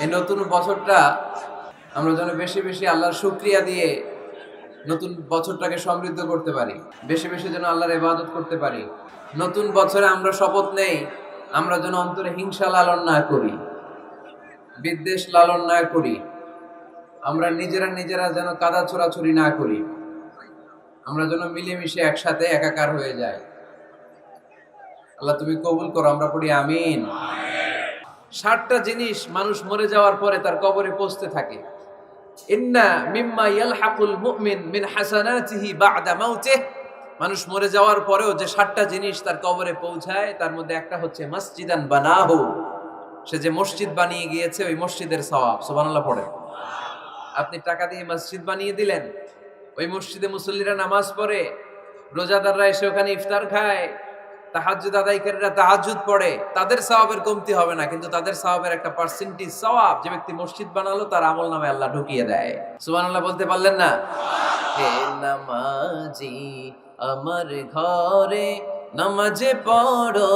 এই নতুন বছরটা আমরা যেন বেশি বেশি আল্লাহর শুকরিয়া দিয়ে নতুন বছরটাকে সমৃদ্ধ করতে পারি, বেশি বেশি যেন আল্লাহর ইবাদত করতে পারি। নতুন বছরে আমরা শপথ নেই, আমরা যেন অন্তরে হিংসা লালন না করি, বিদ্বেষ লালন না করি, আমরা নিজেরা নিজেরা যেন কাদা ছোড়াছুরি না করি, আমরা যেন মিলেমিশে একসাথে একাকার হয়ে যাই। আল্লাহ তুমি কবুল করো, আমরা পড়ি আমিন। 60টা জিনিস মানুষ মরে যাওয়ার পরে তার কবরে পৌঁছতে থাকে। ইন্না মিম্মা ইয়ালহাকুল মুমিন মিন হাসানাতিহি বা'দা মাউতিহি। মানুষ মরে যাওয়ার পরেও যে 60টা জিনিস তার কবরে পৌঁছায় তার মধ্যে একটা হচ্ছে মসজিদান বানাহু। সে যে মসজিদ বানিয়ে গিয়েছে ওই মসজিদের সওয়াব। সুবহানাল্লাহ পড়ে। আপনি টাকা দিয়ে মসজিদ বানিয়ে দিলেন, ওই মসজিদে মুসল্লিরা নামাজ পড়ে, রোজাদাররা এসে ওখানে ইফতার খায়, তাহাজ্জুদ আদায়কারীরা তাহাজ্জুদ পড়ে, তাদের সওয়াবের কমতি হবে না, কিন্তু তাদের সওয়াবের একটা পার্সেন্টেজ সওয়াব যে ব্যক্তি মসজিদ বানালো তার আমলনামায় আল্লাহ ঢুকিয়ে দেয়। সুবহানাল্লাহ বলতে পারলেন না? হে নামাজি আমার ঘরে নামাজে পড়ো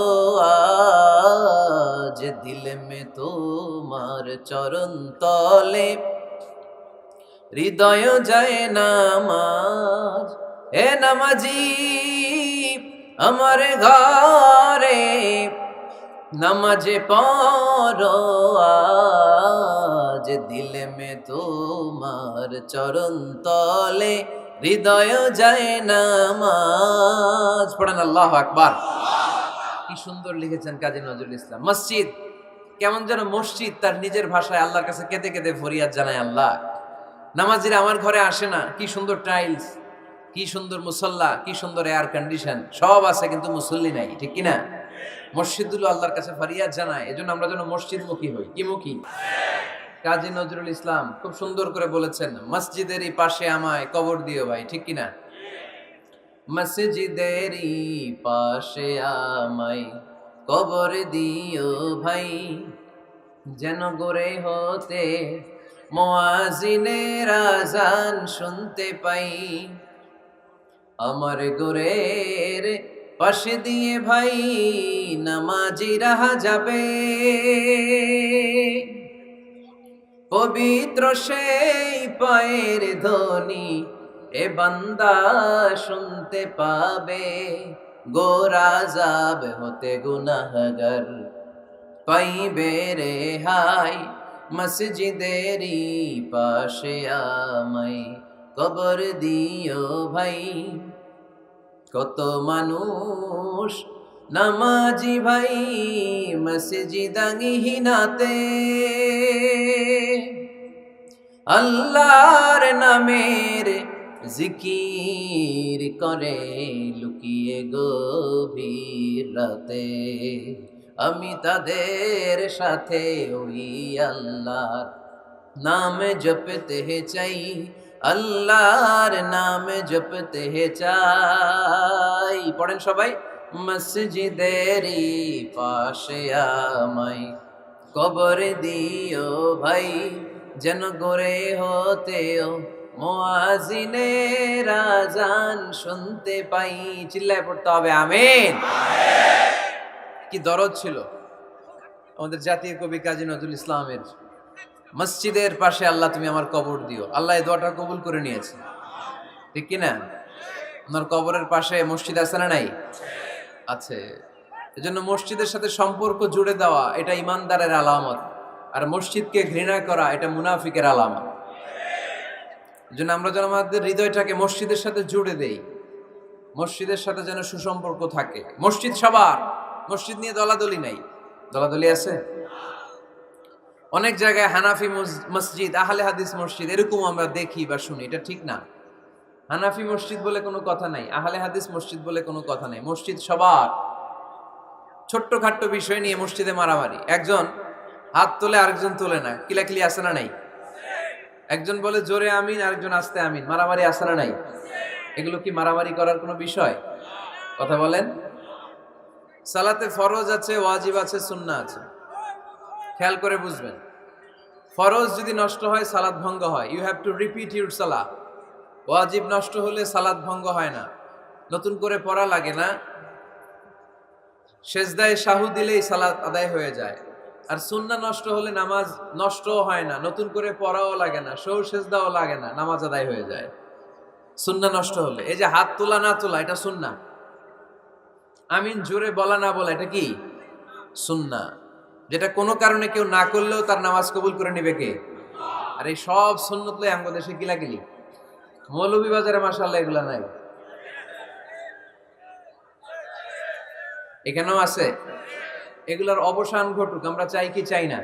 আজ, দিল মে তোমার চরণ তলে হৃদয় যায় নামাজ। হে নামাজি আমার ঘরে নামাজে পড়ো আজ, দিল মে তোমার চরণ তলে হৃদয় যায় নামাজ। পড়েন আল্লাহু আকবার। কি সুন্দর লিখেছেন কাজী নজরুল ইসলাম। মসজিদ কেমন যেন মসজিদ তার নিজের ভাষায় আল্লাহর কাছে কেঁদে কেঁদে ফরিয়াদ জানায়, আল্লাহ নামাজিরা আমার ঘরে আসে না, কি সুন্দর টাইলস, কি সুন্দর মুসল্লা, কি সুন্দর এয়ার কন্ডিশন, সব আছে কিন্তু মুসল্লি নাই, ঠিক কিনা? মসজিদগুলো আল্লাহর কাছে ফরিয়াদ জানায়, এজন্য আমরা যেন মসজিদ মুখী হই। কি মুখী? কাজী নজরুল ইসলাম খুব সুন্দর করে বলেছেন, মসজিদেরই পাশে আমায় কবর দিও ভাই, ঠিক কিনা? মসজিদেরই পাশে আমায় কবর দিও ভাই, যেন গড়ে হতে মুয়াজ্জিনের আযান শুনতে পাই। আমার গোরের পাশে দিয়ে ভাই নামাজিরা যাবে, পবিত্র সেই পায়ের ধ্বনি এ বান্দা শুনতে পাবে। গোরা যাব হতে গুনাহগার পাইবে রেহাই, মসজিদেরই পাশে আমায় কবর দিও ভাই। কত মানুষ নামাজি ভাই মসজিদাঙ্গিহীনাতে, আল্লাহর নামের জিকির করে লুকিয়ে গভীর রাতে। আমি তাদের সাথে ওই আল্লাহর নাম জপতে চাই, আল্লাহর নাম জপতে চাই। পড়েন সবাই, মসজিদেরই পাশে আমায় কবর দিও ভাই, যেন গড়ে হতেও মুয়াজ্জিনের আযান শুনতে পাই। চিল্লায় পড়তে হবে আমিন। কি দরদ ছিল আমাদের জাতীয় কবি কাজী নজরুল ইসলামের, মসজিদের পাশে আল্লাহ তুমি আমার কবর দিও। আল্লাহ এই দোয়াটা কবুল করে নিয়েছে, ঠিক কিনা? আপনার কবরের পাশে মসজিদ আছে না নাই? আছে। এজন্য মসজিদের সাথে সম্পর্ক জুড়ে দেওয়া এটা ইমানদারের আলামত, আর মসজিদকে ঘৃণা করা এটা মুনাফিকের আলামত। এজন্য আমরা যেন আমাদের হৃদয়টাকে মসজিদের সাথে জুড়ে দেই, মসজিদের সাথে যেন সুসম্পর্ক থাকে। মসজিদ সবার, মসজিদ নিয়ে দলাদলি নাই। দলাদলি আছে অনেক জায়গায়, হানাফি মসজিদ, আহলে হাদিস মসজিদ এরকম আমরা দেখি বা শুনি, এটা ঠিক না। হানাফি মসজিদ বলে কোনো কথা নাই, আহলে হাদিস মসজিদ বলে কোনো কথা নাই। মসজিদ সবার। ছোট্ট খাট্ট বিষয় নিয়ে মসজিদে মারামারি, একজন হাত তোলে আরেকজন তোলে না, কিলাকিলি আছে না নাই? একজন বলে জোরে আমিন, আরেকজন আস্তে আমিন, মারামারি আছে না নাই? এগুলো কি মারামারি করার কোনো বিষয়? কথা বলেন। সালাতে ফরজ আছে, ওয়াজিব আছে, সুন্নাহ আছে। খেয়াল করে বুঝবেন, ফরজ যদি নষ্ট হয় সালাত ভঙ্গ হয়, you have to repeat your সালাহ। ওয়াজিব নষ্ট হলে সালাত ভঙ্গ হয় না, নতুন করে পড়া লাগে না, সেজদায় সাহু দিলেই সালাত আদায় হয়ে যায়। আর সুন্নাহ নষ্ট হলে নামাজ নষ্টও হয় না, নতুন করে পড়াও লাগে না, সৌ সেজদাও লাগে না, নামাজ আদায় হয়ে যায়। সুন্নাহ নষ্ট হলে এই যে হাত তোলা না তোলা এটা সুন্নাহ, আমিন জোরে বলা না বলা এটা কি সুন্নাহ, যেটা কোনো কারণে কেউ না করলেও তার নামাজ কবুল করে নিবে কে? আর এই সব সুন্নত লই আমগো দেশে গিলাগিলি, মৌলভীবাজারে মাশাআল্লাহ এগুলা নাই, এখানেও আছে। এগুলার অবসান ঘটুক, আমরা চাই কি চাই না?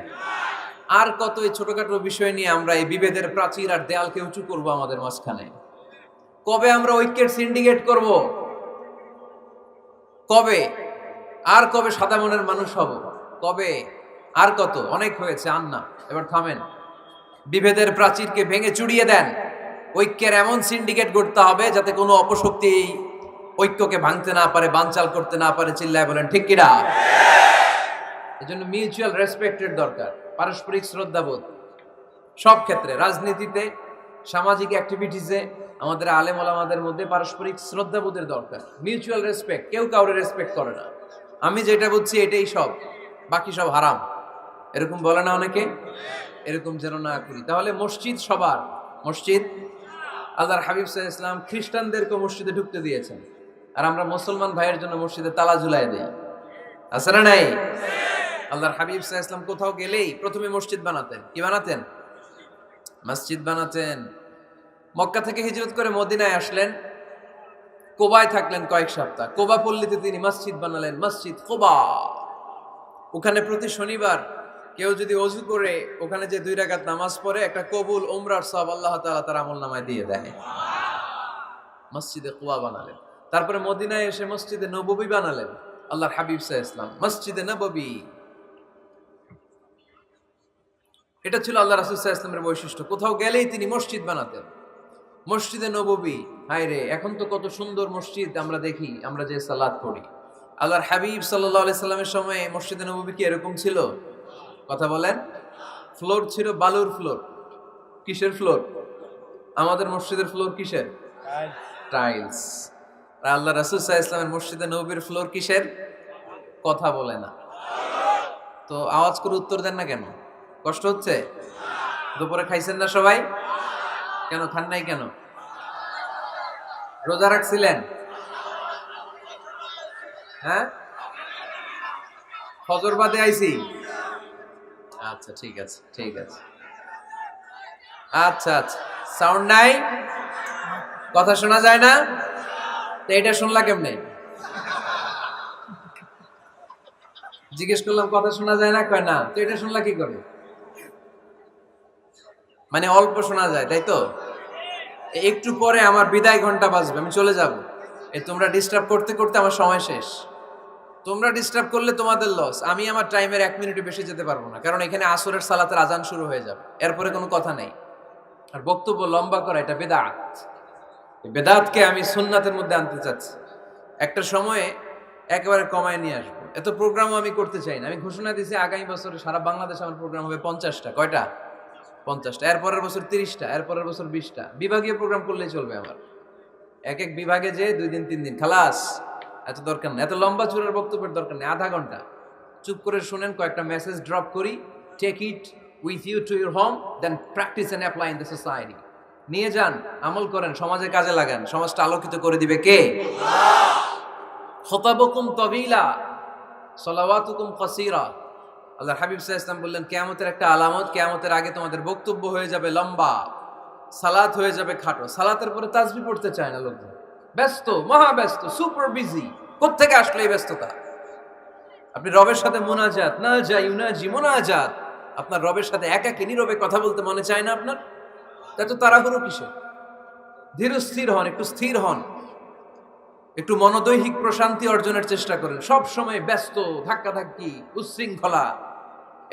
আর কত এই ছোটখাটো বিষয় নিয়ে আমরা এই বিভেদের প্রাচীর আর দেয়ালকে উঁচু করব আমাদের মাঝখানে? কবে আমরা ঐক্যের সিন্ডিকেট করব? কবে? আর কবে সাদা মনের মানুষ হব? কবে? আর কত? অনেক হয়েছে, আর না, এবার থামেন। বিভেদের প্রাচীরকে ভেঙে চুড়িয়ে দেন, ঐক্যের এমন সিন্ডিকেট গড়তে হবে যাতে কোনো অপশক্তি এই ঐক্যকে ভাঙতে না পারে, বানচাল করতে না পারে। চিল্লায় বলেন ঠিক কিনা? এজন্য মিউচুয়াল রেসপেক্টের দরকার, পারস্পরিক শ্রদ্ধাবোধ সব ক্ষেত্রে, রাজনীতিতে, সামাজিক অ্যাক্টিভিটিসে আমাদের আলেম ওলামাদের মধ্যে পারস্পরিক শ্রদ্ধাবোধের দরকার, মিউচুয়াল রেসপেক্ট। কেউ কাউরে রেসপেক্ট করে না, আমি যেটা বুঝছি এটাই সব, বাকি সব হারাম, এরকম বলে না অনেকে? এরকম যেন না করি। তাহলে মসজিদ সবার, মসজিদ আল্লাহর হাবিব সাল্লাল্লাহু আলাইহি ওয়াসাল্লাম খ্রিস্টানদেরকে মসজিদে ঢুকতে দিয়েছেন, আর আমরা মুসলমান ভাইয়ের জন্য মসজিদে তালা ঝুলাই দেই, আছে না নাই? আল্লাহর হাবিব সাল্লাল্লাহু আলাইহি ওয়াসাল্লাম কোথাও গেলেই প্রথমে মসজিদ বানাতেন। কি বানাতেন? মসজিদ বানাতেন। মক্কা থেকে হিজরত করে মদিনায় আসলেন, কোবায় থাকলেন কয়েক সপ্তাহ, কোবা পল্লীতে তিনি মসজিদ বানালেন, মসজিদ কোবা। ওখানে প্রতি শনিবার কেউ যদি ওযু করে ওখানে যে 2 রাকাত নামাজ পড়ে, একটা কবুল উমরার সওয়াব আল্লাহ তাআলা তার আমলনামায় দিয়ে দেয়। মসজিদে কোবা বানালেন। তারপরে মদিনায় এসে মসজিদে নববী বানালেন আল্লাহর হাবিব সাল্লাল্লাহু আলাইহি ওয়াসাল্লাম, মসজিদে নববী। এটা ছিল আল্লাহ রাসূল সাল্লাল্লাহু আলাইহি ওয়াসাল্লামের বৈশিষ্ট্য, কোথাও গেলেই তিনি মসজিদ বানাতেন। মসজিদে নববী, হায় রে, এখন তো কত সুন্দর মসজিদ আমরা দেখি, আমরা যে সালাত পড়ি। আল্লাহর হাবিব সাল্লাল্লাহু আলাইহি সাল্লামের সময়ে মসজিদে নববী কি এরকম ছিল? কথা বলেন। ফ্লোর ছিল বালুর ফ্লোর। কিসের ফ্লোর? আমাদের মসজিদের ফ্লোর কিসের? টাইলস। আর আল্লাহ রাসূল সাল্লাল্লাহু আলাইহি ওয়াসাল্লামের মসজিদে নববীর ফ্লোর কিসের? কথা বলে না। তো আওয়াজ করে উত্তর দেন না কেন? কষ্ট হচ্ছে? দুপুরে খাইছেন না সবাই? কেন খান নাই কেন? রোজা রাখছিলেন? হ্যাঁ, ফজর বাদে আইছি। আচ্ছা ঠিক আছে, ঠিক আছে। আচ্ছা আচ্ছা, সাউন্ড নাই, কথা শোনা যায় না, তো এটা শুনলা কেমনে? জিজ্ঞেস করলাম কথা শোনা যায় না, কয় না, তো এটা শুনলা কি করে? মানে অল্প শোনা যায়, তাই তো? একটু পরে আমার বিদায় ঘন্টা বাজবে, আমি চলে যাব। এই তোমরা ডিস্টার্ব করতে করতে আমার সময় শেষ। তোমরা ডিস্টার্ব করলে তোমাদের লস, আমি আমার টাইমের 1 মিনিটও বেশি যেতে পারবো না, কারণ এখানে আসরের সালাতের আজান শুরু হয়ে যাবে, এরপরে কোনো কথা নেই। আর বক্তব্য লম্বা করা এটা বেদাত। এই বেদাতকে আমি সুন্নাতের মধ্যে আনতে চাচ্ছি। একটা সময়ে একেবারে কমায় নিয়ে আসবো। এত প্রোগ্রামও আমি করতে চাই না। আমি ঘোষণা দিয়েছি আগামী বছরে সারা বাংলাদেশে আমার প্রোগ্রাম হবে 50টা। কয়টা? 50টা। এরপরের বছর 30টা, এরপরের বছর 20টা। বিভাগীয় প্রোগ্রাম করলেই চলবে আমার। এক এক বিভাগে যে 2 দিন 3 দিন খালাস। এত দরকার নেই, এত লম্বা চূড়ার বক্তব্যের দরকার নেই। আধা ঘন্টা চুপ করে শুনেন, কয়েকটা মেসেজ ড্রপ করি, take it with you to your home, then practice and apply in the society. নিয়ে যান, আমল করেন, সমাজে কাজে লাগান, সমাজটা আলোকিত করে দিবে কে? খুতাবুকুম তাবিলা সালাওয়াতুকুম কাসীরা। আল্লাহর হাবিব সাল্লাল্লাহু আলাইহি ওয়াসাল্লাম বললেন, কিয়ামতের একটা আলামত, কিয়ামতের আগে তোমাদের বক্তব্য হয়ে যাবে লম্বা, সালাত হয়ে যাবে খাটো। সালাতের পরে তাসবিহ পড়তে চায় না লোকজন, ব্যস্ত, মহা ব্যস্ত, সুপার বিজি। কোত্থেকে আসলে এই ব্যস্ততা? আপনি রবের সাথে মুনাজাত, না যাই ইউনাজি মুনাজাত, আপনার রবের সাথে একাকী নীরবে কথা বলতে মনে চায় না আপনার? এত তাড়াহুড়ো কিসের? ধীর স্থির হন, একটু স্থির হন, একটু মনোদৈহিক প্রশান্তি অর্জনের চেষ্টা করেন। সব সময় ব্যস্ত, ধাক্কাধাক্কি, উচ্ছৃঙ্খলা,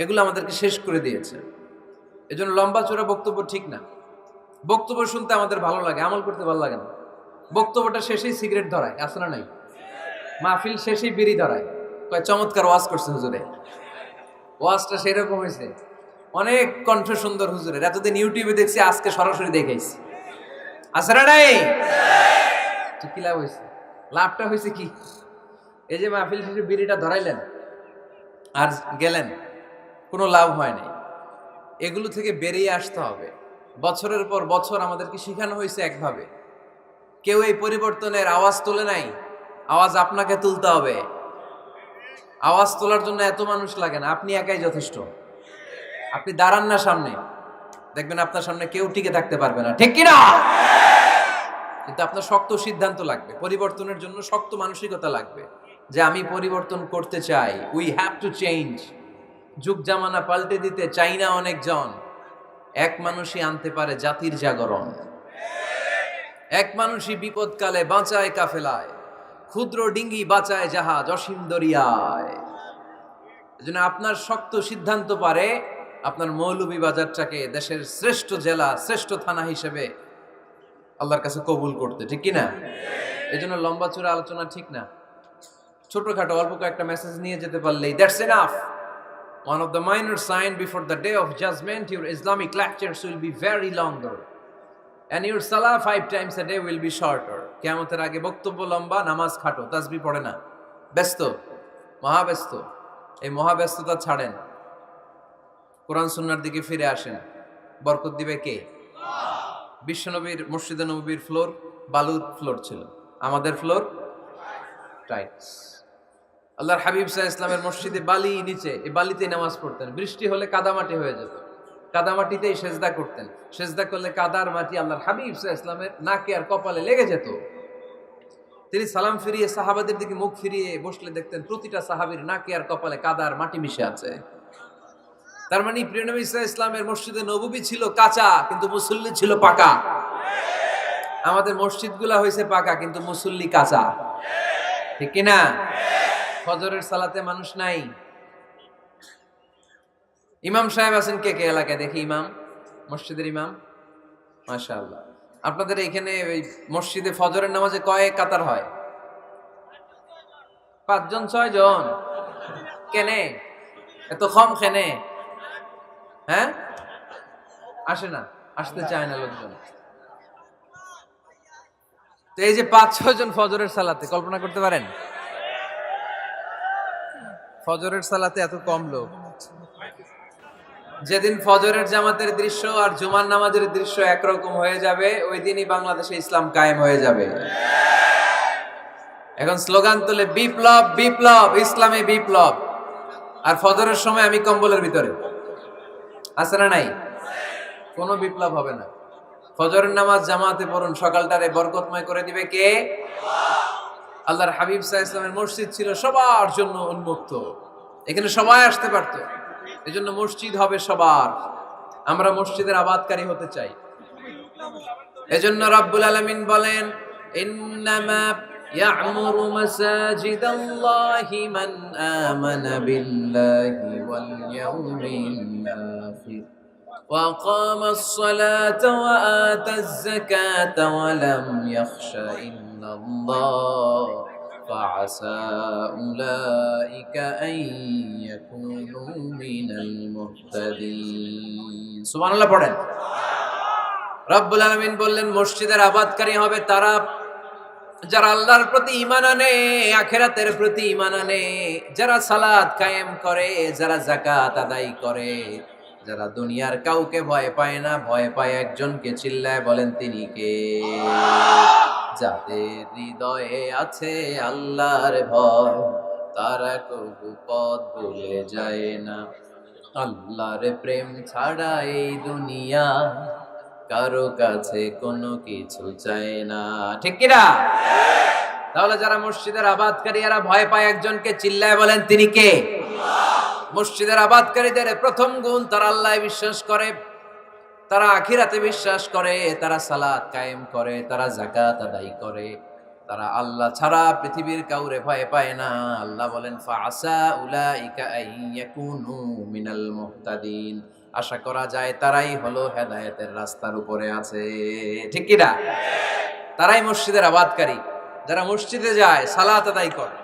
এগুলো আমাদেরকে শেষ করে দিয়েছে। এজন্য লম্বা চূড়া বক্তব্য ঠিক না। বক্তব্য শুনতে আমাদের ভালো লাগে, আমল করতে ভালো লাগে না। বক্তব্যটা শেষেই সিগারেট ধরায়, আছে না নাই? মাহফিল শেষেই বিড়ি ধরায়, কয় চমৎকার ওয়াজ করছে হুজুরে। ওয়াজটা সেরকম হয়েছে, অনেক কণ্ঠ সুন্দর হুজুরের। এতদিন ইউটিউবে দেখছি, আজকে সরাসরি দেখাইছি, আছে না নাই? কি লাভ হয়েছে? লাভটা হয়েছে কি? এই যে মাহফিল শেষে বিড়িটা ধরাইলেন আর গেলেন, কোনো লাভ হয় নাই। এগুলো থেকে বেরিয়ে আসতে হবে। বছরের পর বছর আমাদেরকে শেখানো হয়েছে একভাবে, কেউ এই পরিবর্তনের আওয়াজ তোলে নাই। আওয়াজ আপনাকে তুলতে হবে। আওয়াজ তোলার জন্য এত মানুষ লাগে না, আপনি একাই যথেষ্ট। আপনি দাঁড়ান না সামনে, দেখবেন আপনার সামনে কেউ টিকে থাকতে পারবে না, ঠিক কিনা? কিন্তু আপনার শক্ত সিদ্ধান্ত লাগবে, পরিবর্তনের জন্য শক্ত মানসিকতা লাগবে যে আমি পরিবর্তন করতে চাই। We have to change. যুগ জামানা পাল্টে দিতে চাই না অনেকজন। এক মানুষই আনতে পারে জাতির জাগরণ। এক মানুষই বিপদকালে বাঁচায় কাফেলায়, ক্ষুদ্র ডিঙ্গি বাঁচায় জাহাজ অসীম দরিয়ায়। এজন্য আপনার শক্ত সিদ্ধান্ত পারে আপনার মৌলভীবাজারটাকে দেশের শ্রেষ্ঠ জেলা, শ্রেষ্ঠ থানা হিসেবে আল্লাহর কাছে কবুল করতে, ঠিক কিনা? এই জন্য লম্বা চূড়া আলোচনা ঠিক না। ছোটখাটো অল্প কয়েকটা মেসেজ নিয়ে যেতে পারলেই that's enough. One of the minor signs before the day of judgment, your Islamic lectures will be very longer and your salah 5 times a day will be shorter. কিয়ামতের আগে বক্তব্য লম্বা, নামাজ খাটো, তাসবিহ পড়ে না, ব্যস্ত, মহাব্যস্ত। এই মহাব্যস্ততা ছাড়েন, কোরআন সুন্নাহর দিকে ফিরে আসেন। বরকত দিবে কে? বিশ্বনবীর মসজিদে নববীর ফ্লোর বালুর ফ্লোর ছিল, আমাদের ফ্লোর টাইলস। আল্লাহর হাবিব সাল্লাল্লাহু আলাইহি ওয়াসাল্লামের মসজিদে বালি নিচে, এই বালিতেই নামাজ পড়তেন। বৃষ্টি হলে কাদামাটি হয়ে যেত, কাদামাটিতেই সেজদা করতেন। সেজদা করলে কাদার মাটি আল্লাহর হাবিব সাল্লাল্লাহু আলাইহি ওয়াসাল্লামের নাকে আর কপালে লেগে যেত। তিনি সালাম ফিরিয়ে সাহাবাদের দিকে মুখ ফিরিয়ে বসলে দেখতেন প্রতিটা সাহাবীর নাকে আর কপালে কাদার মাটি মিশে আছে। তার মানে প্রিয় নবী সাল্লাল্লাহু আলাইহি ওয়াসাল্লামের মসজিদে নববী ছিল কাঁচা, কিন্তু মুসল্লি ছিল পাকা। আমাদের মসজিদগুলা হয়েছে পাকা, কিন্তু মুসল্লি কাঁচা, ঠিক কিনা? ফজরের সালাতে মানুষ নাই। ইমাম সাহেব আছেন কে কে এলাকায়? দেখি ইমাম, মসজিদের ইমাম, মাশাআল্লাহ। আপনাদের এখানে ওই মসজিদে ফজরের নামাজে কয় কাতার হয়? 5 জন 6 জন? কেনে এত কম? কেনে? হ্যাঁ, আসে না, আসতে চায় না লোকজন। তো এই যে 5-6 জন ফজরের সালাতে, কল্পনা করতে পারেন ফজরের সালাতে এত কম লোক। যেদিন ফজরের জামাতের দৃশ্য আর জুমার নামাজের দৃশ্য একরকম হয়ে যাবে, ওই দিনই বাংলাদেশে ইসলাম কায়েম হয়ে যাবে। এখন স্লোগান তুলে বিপ্লব বিপ্লব, ইসলামে বিপ্লব। আর ফজরের সময় আমি কম্বলের ভিতরে, আছে না নাই? কোনো বিপ্লব হবে না। ফজরের নামাজ জামাতে পড়ুন, সকালটারে বরকতময় করে দিবে কে? আল্লাহর হাবিব সাল্লাল্লাহু আলাইহি ওয়াসাল্লামের মসজিদ ছিল সবার জন্য উন্মুক্ত, এখানে সবাই আসতে পারতো। এজন্য মসজিদ হবে সবার। আমরা মসজিদের আবাদকারী হতে চাই। এজন্য রাব্বুল আলামিন বলেন, ইন্নামা ইয়া'মুরু মাসাজিদাল্লাহি মান আমানা বিল্লাহি ওয়াল ইয়াউমিল আখির ওয়া আকামাস সালাতা ওয়া আতাজ যাকাতা ওয়া লাম ইয়াখশা ইল্লাল্লাহ فعسى أولئك أن يكونوا من المهتدين সুবহানাল্লাহ পড়েন। রব্বুল আলামিন বললেন মসজিদের আবাদকারী হবে তারা যারা আল্লাহর প্রতি ঈমান আনে, আখিরাতের প্রতি ঈমান আনে, যারা সালাত কায়েম করে, যারা যাকাত আদায় করে, যারা দুনিয়ার কাউকে ভয় পায় না, ভয় পায় একজনকে। চিল্লায় বলেন তিনি কে? যাদের হৃদয়ে আছে আল্লাহর ভয়, তারা কবু পথ ভুলে যায় না। আল্লাহর প্রেম ছাড়া এই দুনিয়া কারো কাছে কোনো কিছু চায় না, ঠিক কিনা? তাহলে যারা মসজিদের আবাদকারী এরা ভয় পায় একজনকে, চিল্লায় বলেন তিনি কে? মসজিদের আবাদকারীদের প্রথম গুণ, তারা আল্লাহ বিশ্বাস করে, তারা আখিরাতে বিশ্বাস করে, তারা সালাত কায়েম করে, তারা যাকাত আদায় করে, তারা আল্লাহ ছাড়া পৃথিবীর কাউরে ভয় পায় না। আল্লাহ বলেন ফাআসা উলাইকা আইয়াকুনু মিনাল মুহতাদিন, আশা করা যায় তারাই হলো হেদায়েতের রাস্তার উপরে আছে, ঠিক কি না? তারাই মসজিদের আবাদকারী, যারা মসজিদে যায়, সালাত আদায় করে।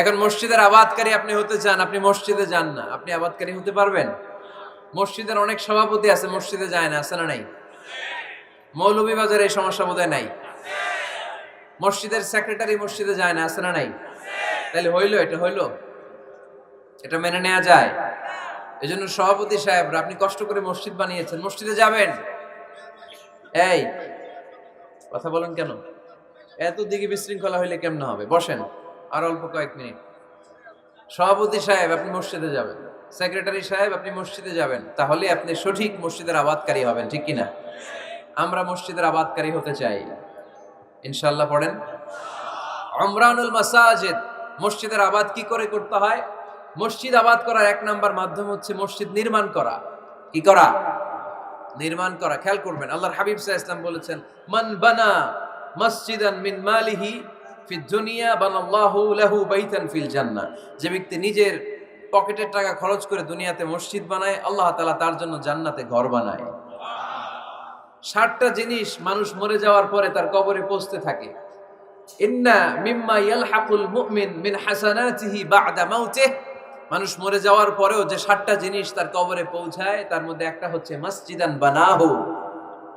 এখন মসজিদের আবাদকারী আপনি হতে চান, আপনি মসজিদে যান না, আপনি আবাদকারী হতে পারবেন? মসজিদের অনেক সভাপতি আছে, মসজিদে যায় না, আছে না নাই? মৌলভীবাজারে এই সমস্যা বোধহয় নাই। মসজিদের সেক্রেটারি মসজিদে যায় না, আছে না নাই? তাহলে হইলো, এটা হইলো, এটা মেনে নেওয়া যায়? এজন্য সভাপতি সাহেবরা, আপনি কষ্ট করে মসজিদ বানিয়েছেন, মসজিদে যাবেন। এই কথা বলেন কেন? এত দিকে বিশৃঙ্খলা হইলে কেমন হবে? বসেন আর অল্প কয়েক মিনিট। সভাপতি সাহেব আপনি মসজিদে যাবেন, সেক্রেটারি সাহেব আপনি মসজিদে যাবেন, তাহলে আপনি সঠিক মসজিদের আবাদকারী হবেন, ঠিক কিনা? আমরা মসজিদের আবাদকারী হতে চাই ইনশাআল্লাহ। পড়েন উমরানুল মাসাজিদ। মসজিদের আবাদ কি করে করতে হয়? মসজিদ আবাদ করার এক নাম্বার মাধ্যম হচ্ছে মসজিদ নির্মাণ করা। কি করা? নির্মাণ করা। খেয়াল করবেন, আল্লাহর হাবিব সাল্লাল্লাহু আলাইহি ওয়াসাল্লাম বলেছেন, মান বানা মসজিদান মিন মালিহি ফিদ দুনিয়া বানাল্লাহু লাহু বাইতান ফিল জান্নাহ। যে ব্যক্তি নিজের পকেটের টাকা খরচ করে দুনিয়াতে মসজিদ বানায়, আল্লাহ তাআলা তার জন্য জান্নাতে ঘর বানায়। 60টা জিনিস মানুষ মরে যাওয়ার পরে তার কবরে পৌঁছতে থাকে। ইন্না মিম্মা ইয়ালহাকুল মুমিন মিন হাসানাতিহি বা'দা মাউতিহি। মানুষ মরে যাওয়ার পরেও যে 60টা জিনিস তার কবরে পৌঁছায়, তার মধ্যে একটা হচ্ছে মসজিদান বানাহু।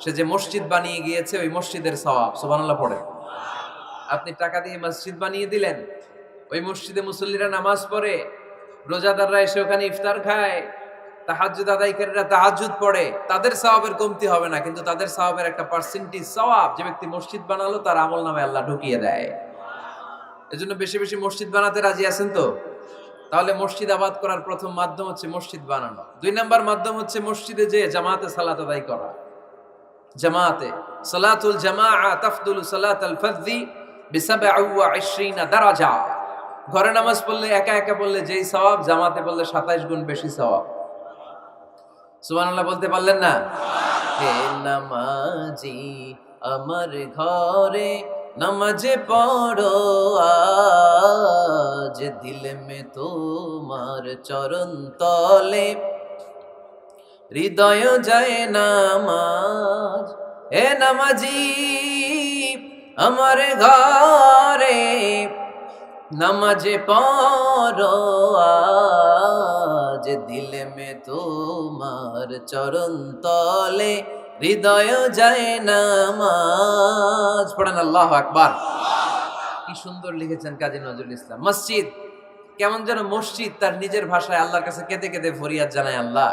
সে যে মসজিদ বানিয়ে গিয়েছে, ওই মসজিদের সওয়াব। সুবহানাল্লাহ পড়ে। আপনি টাকা দিয়ে মসজিদ বানিয়ে দিলেন, ওই মসজিদে মুসল্লিরা নামাজ পড়ে, রোজাদাররা এসে ওখানে ইফতার খায়, তাহাজ্জুদ আদায়কারীরা তাহাজ্জুদ পড়ে, তাদের সওয়াবের কমতি হবে না, কিন্তু তাদের সওয়াবের একটা পার্সেন্টেজ সওয়াব যে ব্যক্তি মসজিদ বানালো তার আমলনামায় আল্লাহ ঢুকিয়ে দেয়। এজন্য বেশি বেশি মসজিদ বানাতে রাজি আছেন তো? তাহলে মসজিদ আবাদ করার প্রথম মাধ্যম হচ্ছে মসজিদ বানানো। 2 নাম্বার মাধ্যম হচ্ছে মসজিদে যে জামাতে সালাত আদায় করা। জামাতে সালাতুল জামাআ তাফদুলু সালাতাল ফাযযি বি27 দারাজা। ঘরে নামাজ পড়লে, একা একা পড়লে যেই সওয়াব, জামাতে পড়লে 27 গুণ বেশি সওয়াব। সুবহানাল্লাহ বলতে পারলেন না? হে নামাজি আমার ঘরে নামাজে পড়ো আজ, দিল মে তোমার চরণ তলে হৃদয় যায় নামাজ। হে নামাজি আমার ঘরে নামাজে পড়ো আজ, দিল মে তোমার চরণ তলে হৃদয় যায় নামাজ। পড়েন আল্লাহু আকবার। কি সুন্দর লিখেছেন কাজী নজরুল ইসলাম। মসজিদ কেমন যেন মসজিদ তার নিজের ভাষায় আল্লাহর কাছে কেঁদে কেঁদে ফরিয়াদ জানায়, আল্লাহ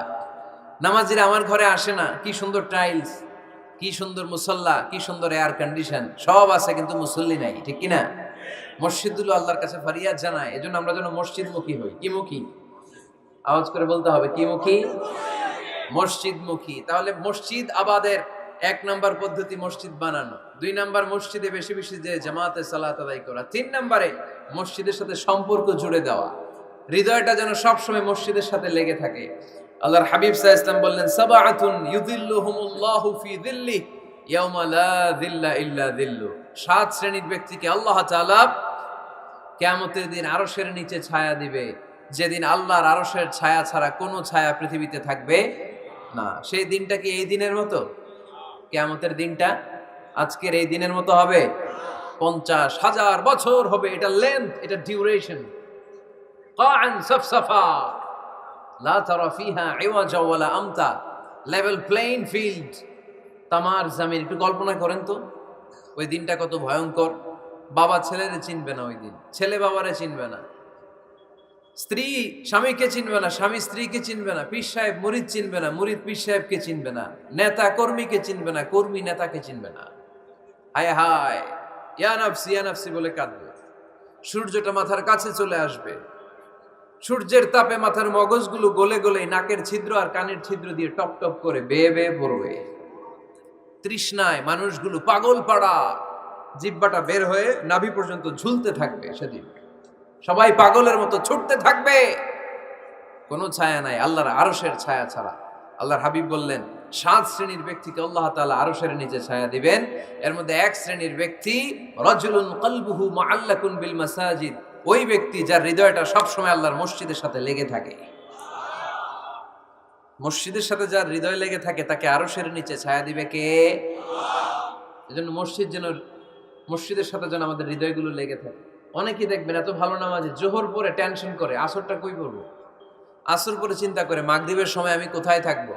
নামাজিরা আমার ঘরে আসে না, কি সুন্দর টাইলস, কি সুন্দর মুসল্লা, কি সুন্দর এয়ার কন্ডিশন, সব আছে কিন্তু মুসল্লি নাই, ঠিক কিনা? মসজিদগুলো আল্লাহর কাছে ফরিয়াদ জানায়। এজন্য আমরা যেন মসজিদমুখী হই। কি মুখী? আওয়াজ করে বলতে হবে, কি মুখী? মসজিদমুখী। তাহলে মসজিদ আবাদের 1 নাম্বার পদ্ধতি মসজিদ বানানো। 2 নাম্বার মসজিদে বেশি বেশি যে জামাতে সালাত আদায় করা। 3 নাম্বারে মসজিদের সাথে সম্পর্ক জুড়ে দেওয়া, হৃদয়টা যেন সবসময় মসজিদের সাথে লেগে থাকে। আল্লাহর হাবিব সাল্লাল্লাহু আলাইহি ওয়াসাল্লাম বললেন, সাবআতুন ইউযিল্লুহুমুল্লাহু ফি যিল্লিহি ইয়াওমা লা যিল্লা ইল্লা যিল্লু। 7 শ্রেণীর ব্যক্তিকে আল্লাহ তাআলা কিয়ামতের দিন আরশের নিচে ছায়া দিবে, যেদিন আল্লাহর আরশের ছায়া ছাড়া কোনো ছায়া পৃথিবীতে থাকবে না। সেই দিনটা কি এই দিনের মতো? কিয়ামতের দিনটা আজকের এই দিনের মতো হবে? 50,000 বছর হবে। এটা লেন্থ, এটা ডিউরেশন। কাআন সাফসাফা লা তারা ফিহা ইওয়াজা ওয়ালা আমতা। লেভেল প্লেইং ফিল্ড, তামার জমিন। একটু কল্পনা করেন তো ওই দিনটা কত ভয়ঙ্কর। বাবা ছেলেরে চিনবে না ওই দিন, ছেলে বাবারে চিনবে না, স্ত্রী স্বামীকে চিনবে না, স্বামী স্ত্রীকে চিনবে না, পীর সাহেব মুরিদ চিনবে না, মুরিদ পীর সাহেবকে চিনবে না, নেতা কর্মীকে চিনবে না, কর্মী নেতাকে চিনবে না। হায় হায়, ইয়া নাফসি ইয়া নাফসি বলে কাঁদবে। সূর্যটা মাথার কাছে চলে আসবে, সূর্যের তাপে মাথার মগজগুলো গলে গলে নাকের ছিদ্র আর কানের ছিদ্র দিয়ে টপ টপ করে বেয়ে বেয়ে পড়বে। তৃষ্ণায় মানুষগুলো পাগল পাড়া, জিহ্বাটা বের হয়ে নাভি পর্যন্ত ঝুলতে থাকবে। সেদিন সবাই পাগলের মতো ছুটতে থাকবে, কোনো ছায়া নাই আল্লাহর আরশের ছায়া ছাড়া। আল্লাহর হাবিব বললেন, 7 শ্রেণীর ব্যক্তিকে আল্লাহ তাআলা আরশের নিচে ছায়া দিবেন। এর মধ্যে 1 শ্রেণীর ব্যক্তি, রাজুলুন কলবুহু মুআল্লাকুন বিল মাসাজিদ। ওই ব্যক্তি যার হৃদয়টা সবসময় আল্লাহর মসজিদের সাথে লেগে থাকে। মসজিদের সাথে যার হৃদয় লেগে থাকে তাকে আরশের নিচে ছায়া দিবে কে? আল্লাহ। এজন্য মসজিদের সাথে যেন আমাদের হৃদয়গুলো লেগে থাকে। অনেকেই দেখবেন এত ভালো নামাজি, জোহর পরে টেনশন করে আসরটা কই পড়বো, আসর পরে চিন্তা করে মাগরিবের সময় আমি কোথায় থাকবো,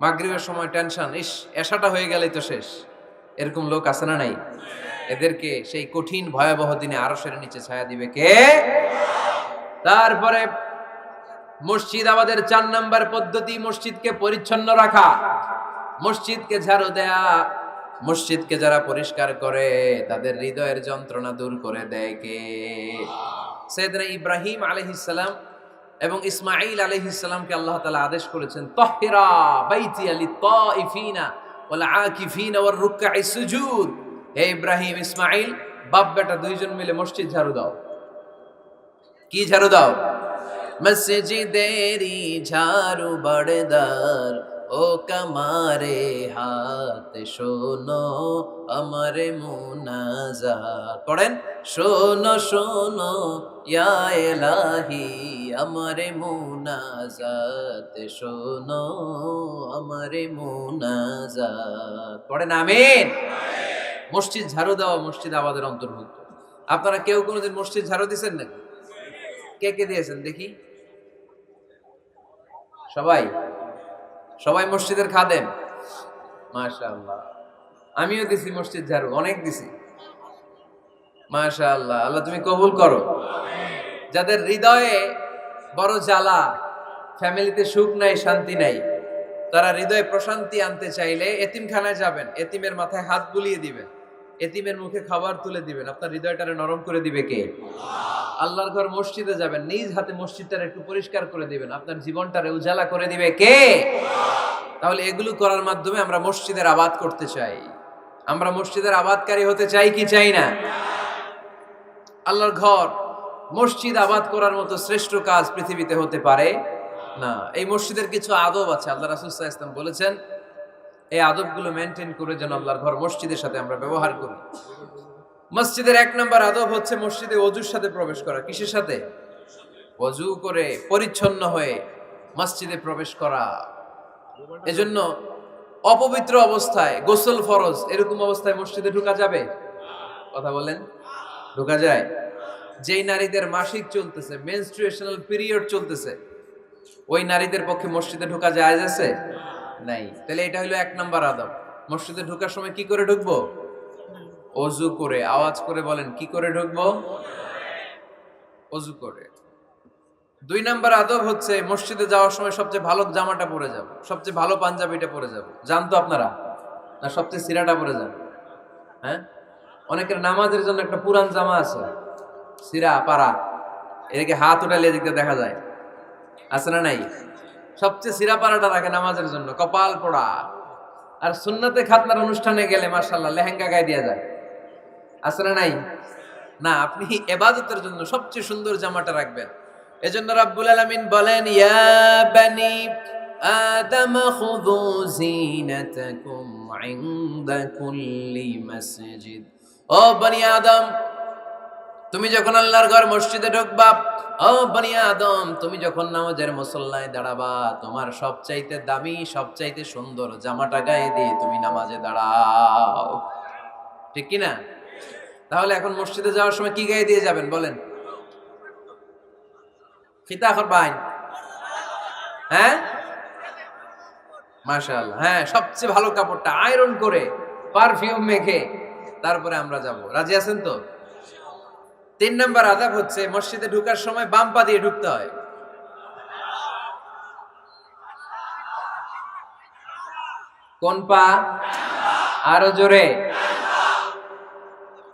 মাগরিবের সময় টেনশন, ইস এশাটা হয়ে গেলেই তো শেষ। এরকম লোক আছে না নাই? এদেরকে সেই কঠিন ভয়াবহ দিনে আরশের নিচে ছায়া দিবে কে? তারপরে মসজিদ আমাদের 4 নাম্বার পদ্ধতি, মসজিদকে পরিচ্ছন্ন রাখা, মসজিদকে ঝাড়ু দেয়া। মসজিদকে যারা পরিষ্কার করে তাদের হৃদয়ের যন্ত্রণা দূর করে দেয় কে? সাইয়েদনা ইব্রাহিম আলাইহিস সালাম এবং ইসমাঈল আলাইহিস সালামকে আল্লাহ তাআলা আদেশ করেছেন, তাহহিরা বাইতিয়া লিত-তাইফিনা ওয়াল আকিফিনা ওয়ার রুকআইস সুজুদ। হে ইব্রাহিম, ইসমাঈল, বাপ বেটা দুইজন মিলে মসজিদ ঝাড়ু দাও। কি ঝাড়ু দাও? মসজিদেরি ঝাড়ু বড়দার, ও কামারে হাত শোনো আমারে মুনাজাত। পড়েন, শোনো শোনো ইয়া ইলাহি আমারে মুনাজাত, শোনো আমারে মুনাজাত। পড়েন আমিন। মসজিদ ঝাড়ু দেওয়া মসজিদ আবাদের অন্তর্ভুক্ত। আপনারা কেউ কোনোদিন মসজিদ ঝাড়ু দিয়েছেন নাকি? কে কে দিয়েছেন দেখি? সবাই? সবাই মসজিদের খাদেম? মাশাআল্লাহ। আমিও দিছি মসজিদ ঝাড়ু, অনেক দিছি। মাশাআল্লাহ, আল্লাহ তুমি কবুল করো। যাদের হৃদয়ে বড় জ্বালা, ফ্যামিলিতে সুখ নাই, শান্তি নাই, তারা হৃদয়ে প্রশান্তি আনতে চাইলে এতিমখানায় যাবেন, এতিমের মাথায় হাত বুলিয়ে দিবেন, এতিমের মুখে খাবার তুলে দিবেন। আপনার হৃদয়টারে নরম করে দিবে কে? আল্লাহর ঘর মসজিদে যাবেন, নিজ হাতে মসজিদটারে একটু পরিষ্কার করে দিবেন, আপনার জীবনটারে উজালা করে দিবে কে? তাহলে এগুলো করার মাধ্যমে আমরা মসজিদের আবাদ করতে চাই। আমরা মসজিদের আবাদকারী হতে চাই কি চাই না? আল্লাহর ঘর মসজিদ আবাদ করার মতো শ্রেষ্ঠ কাজ পৃথিবীতে হতে পারে না। এই মসজিদের কিছু আদব আছে, আল্লাহ রাসূল সাল্লাল্লাহু আলাইহি ওয়াসাল্লাম বলেছেন এই আদবগুলো মেনটেন করে যেন আল্লাহর ঘর মসজিদের সাথে আমরা ব্যবহার করি। মসজিদের 1 নম্বর আদব হচ্ছে মসজিদে ওযুর সাথে প্রবেশ করা। কিসের সাথে? ওযু করে পরিচ্ছন্ন হয়ে মসজিদে প্রবেশ করা। এজন্য অপবিত্র অবস্থায় গোসল ফরজ, এরকম অবস্থায় মসজিদে ঢোকা যাবে? কথা বলেন, ঢোকা যায়? যেই নারীদের মাসিক চলতেছে, মেনস্ট্রুয়েশনাল পিরিয়ড চলতেছে, ওই নারীদের পক্ষে মসজিদে ঢোকা জায়েজ আছে? নাই। তাহলে এটা হলো 1 নম্বর আদব। মসজিদে ঢোকার সময় কি করে ঢুকবো? ওযু করে। আওয়াজ করে বলেন, কি করে ঢুকবো? ওযু করে। 2 নম্বর আদব হচ্ছে মসজিদে যাওয়ার সময় সবচেয়ে ভালো জামাটা পরে যাব, সবচেয়ে ভালো পাঞ্জাবিটা পরে যাব। জানতো আপনারা? না সবচেয়ে সিরাটা পরে যান? হ্যাঁ, অনেকের নামাজের জন্য একটা পুরান জামা আছে, সিরা পাড়া, এদিকে হাত উঠালে এদিকে দেখা যায়, আছে না নাই? সবচেয়ে সিরা পাড়াটা রাখে নামাজের জন্য, কপাল পোড়া। আর সুন্নতে খাতনার অনুষ্ঠানে গেলে মাশাআল্লাহ লেহেঙ্গা গায়ে দেয়া যায়, আছে না নাই? না, আপনি ইবাদতের জন্য সবচেয়ে সুন্দর জামাটা রাখবেন। এজন্য রাব্বুল আলামিন বলেন, ইয়া বানি আদম খুযু যিনাতাকুম ইনদা কুল্লি মাসজিদ। ও বনি আদম, তুমি যখন আল্লাহর ঘর মসজিদে ঢুকবা, ও বনি আদম, তুমি যখন নামাজের মুসল্লায় দাঁড়াবা, তোমার সবচাইতে দামি, সবচাইতে সুন্দর জামাটা গায়ে দিয়ে তুমি নামাজে দাঁড়াও। ঠিক কি না? তাহলে এখন মসজিদে যাওয়ার সময় কি গায়ে দিয়ে যাবেন বলেন? খিতা করবেন? হ্যাঁ, মাশাআল্লাহ। হ্যাঁ, সবচেয়ে ভালো কাপড়টা আয়রন করে পারফিউম মেখে তারপরে আমরা যাব। রাজি আছেন তো? 3 নম্বর আদব হচ্ছে মসজিদে ঢোকার সময় বাম পা দিয়ে ঢুকতে হয়। কোন পা? আরো জোরে।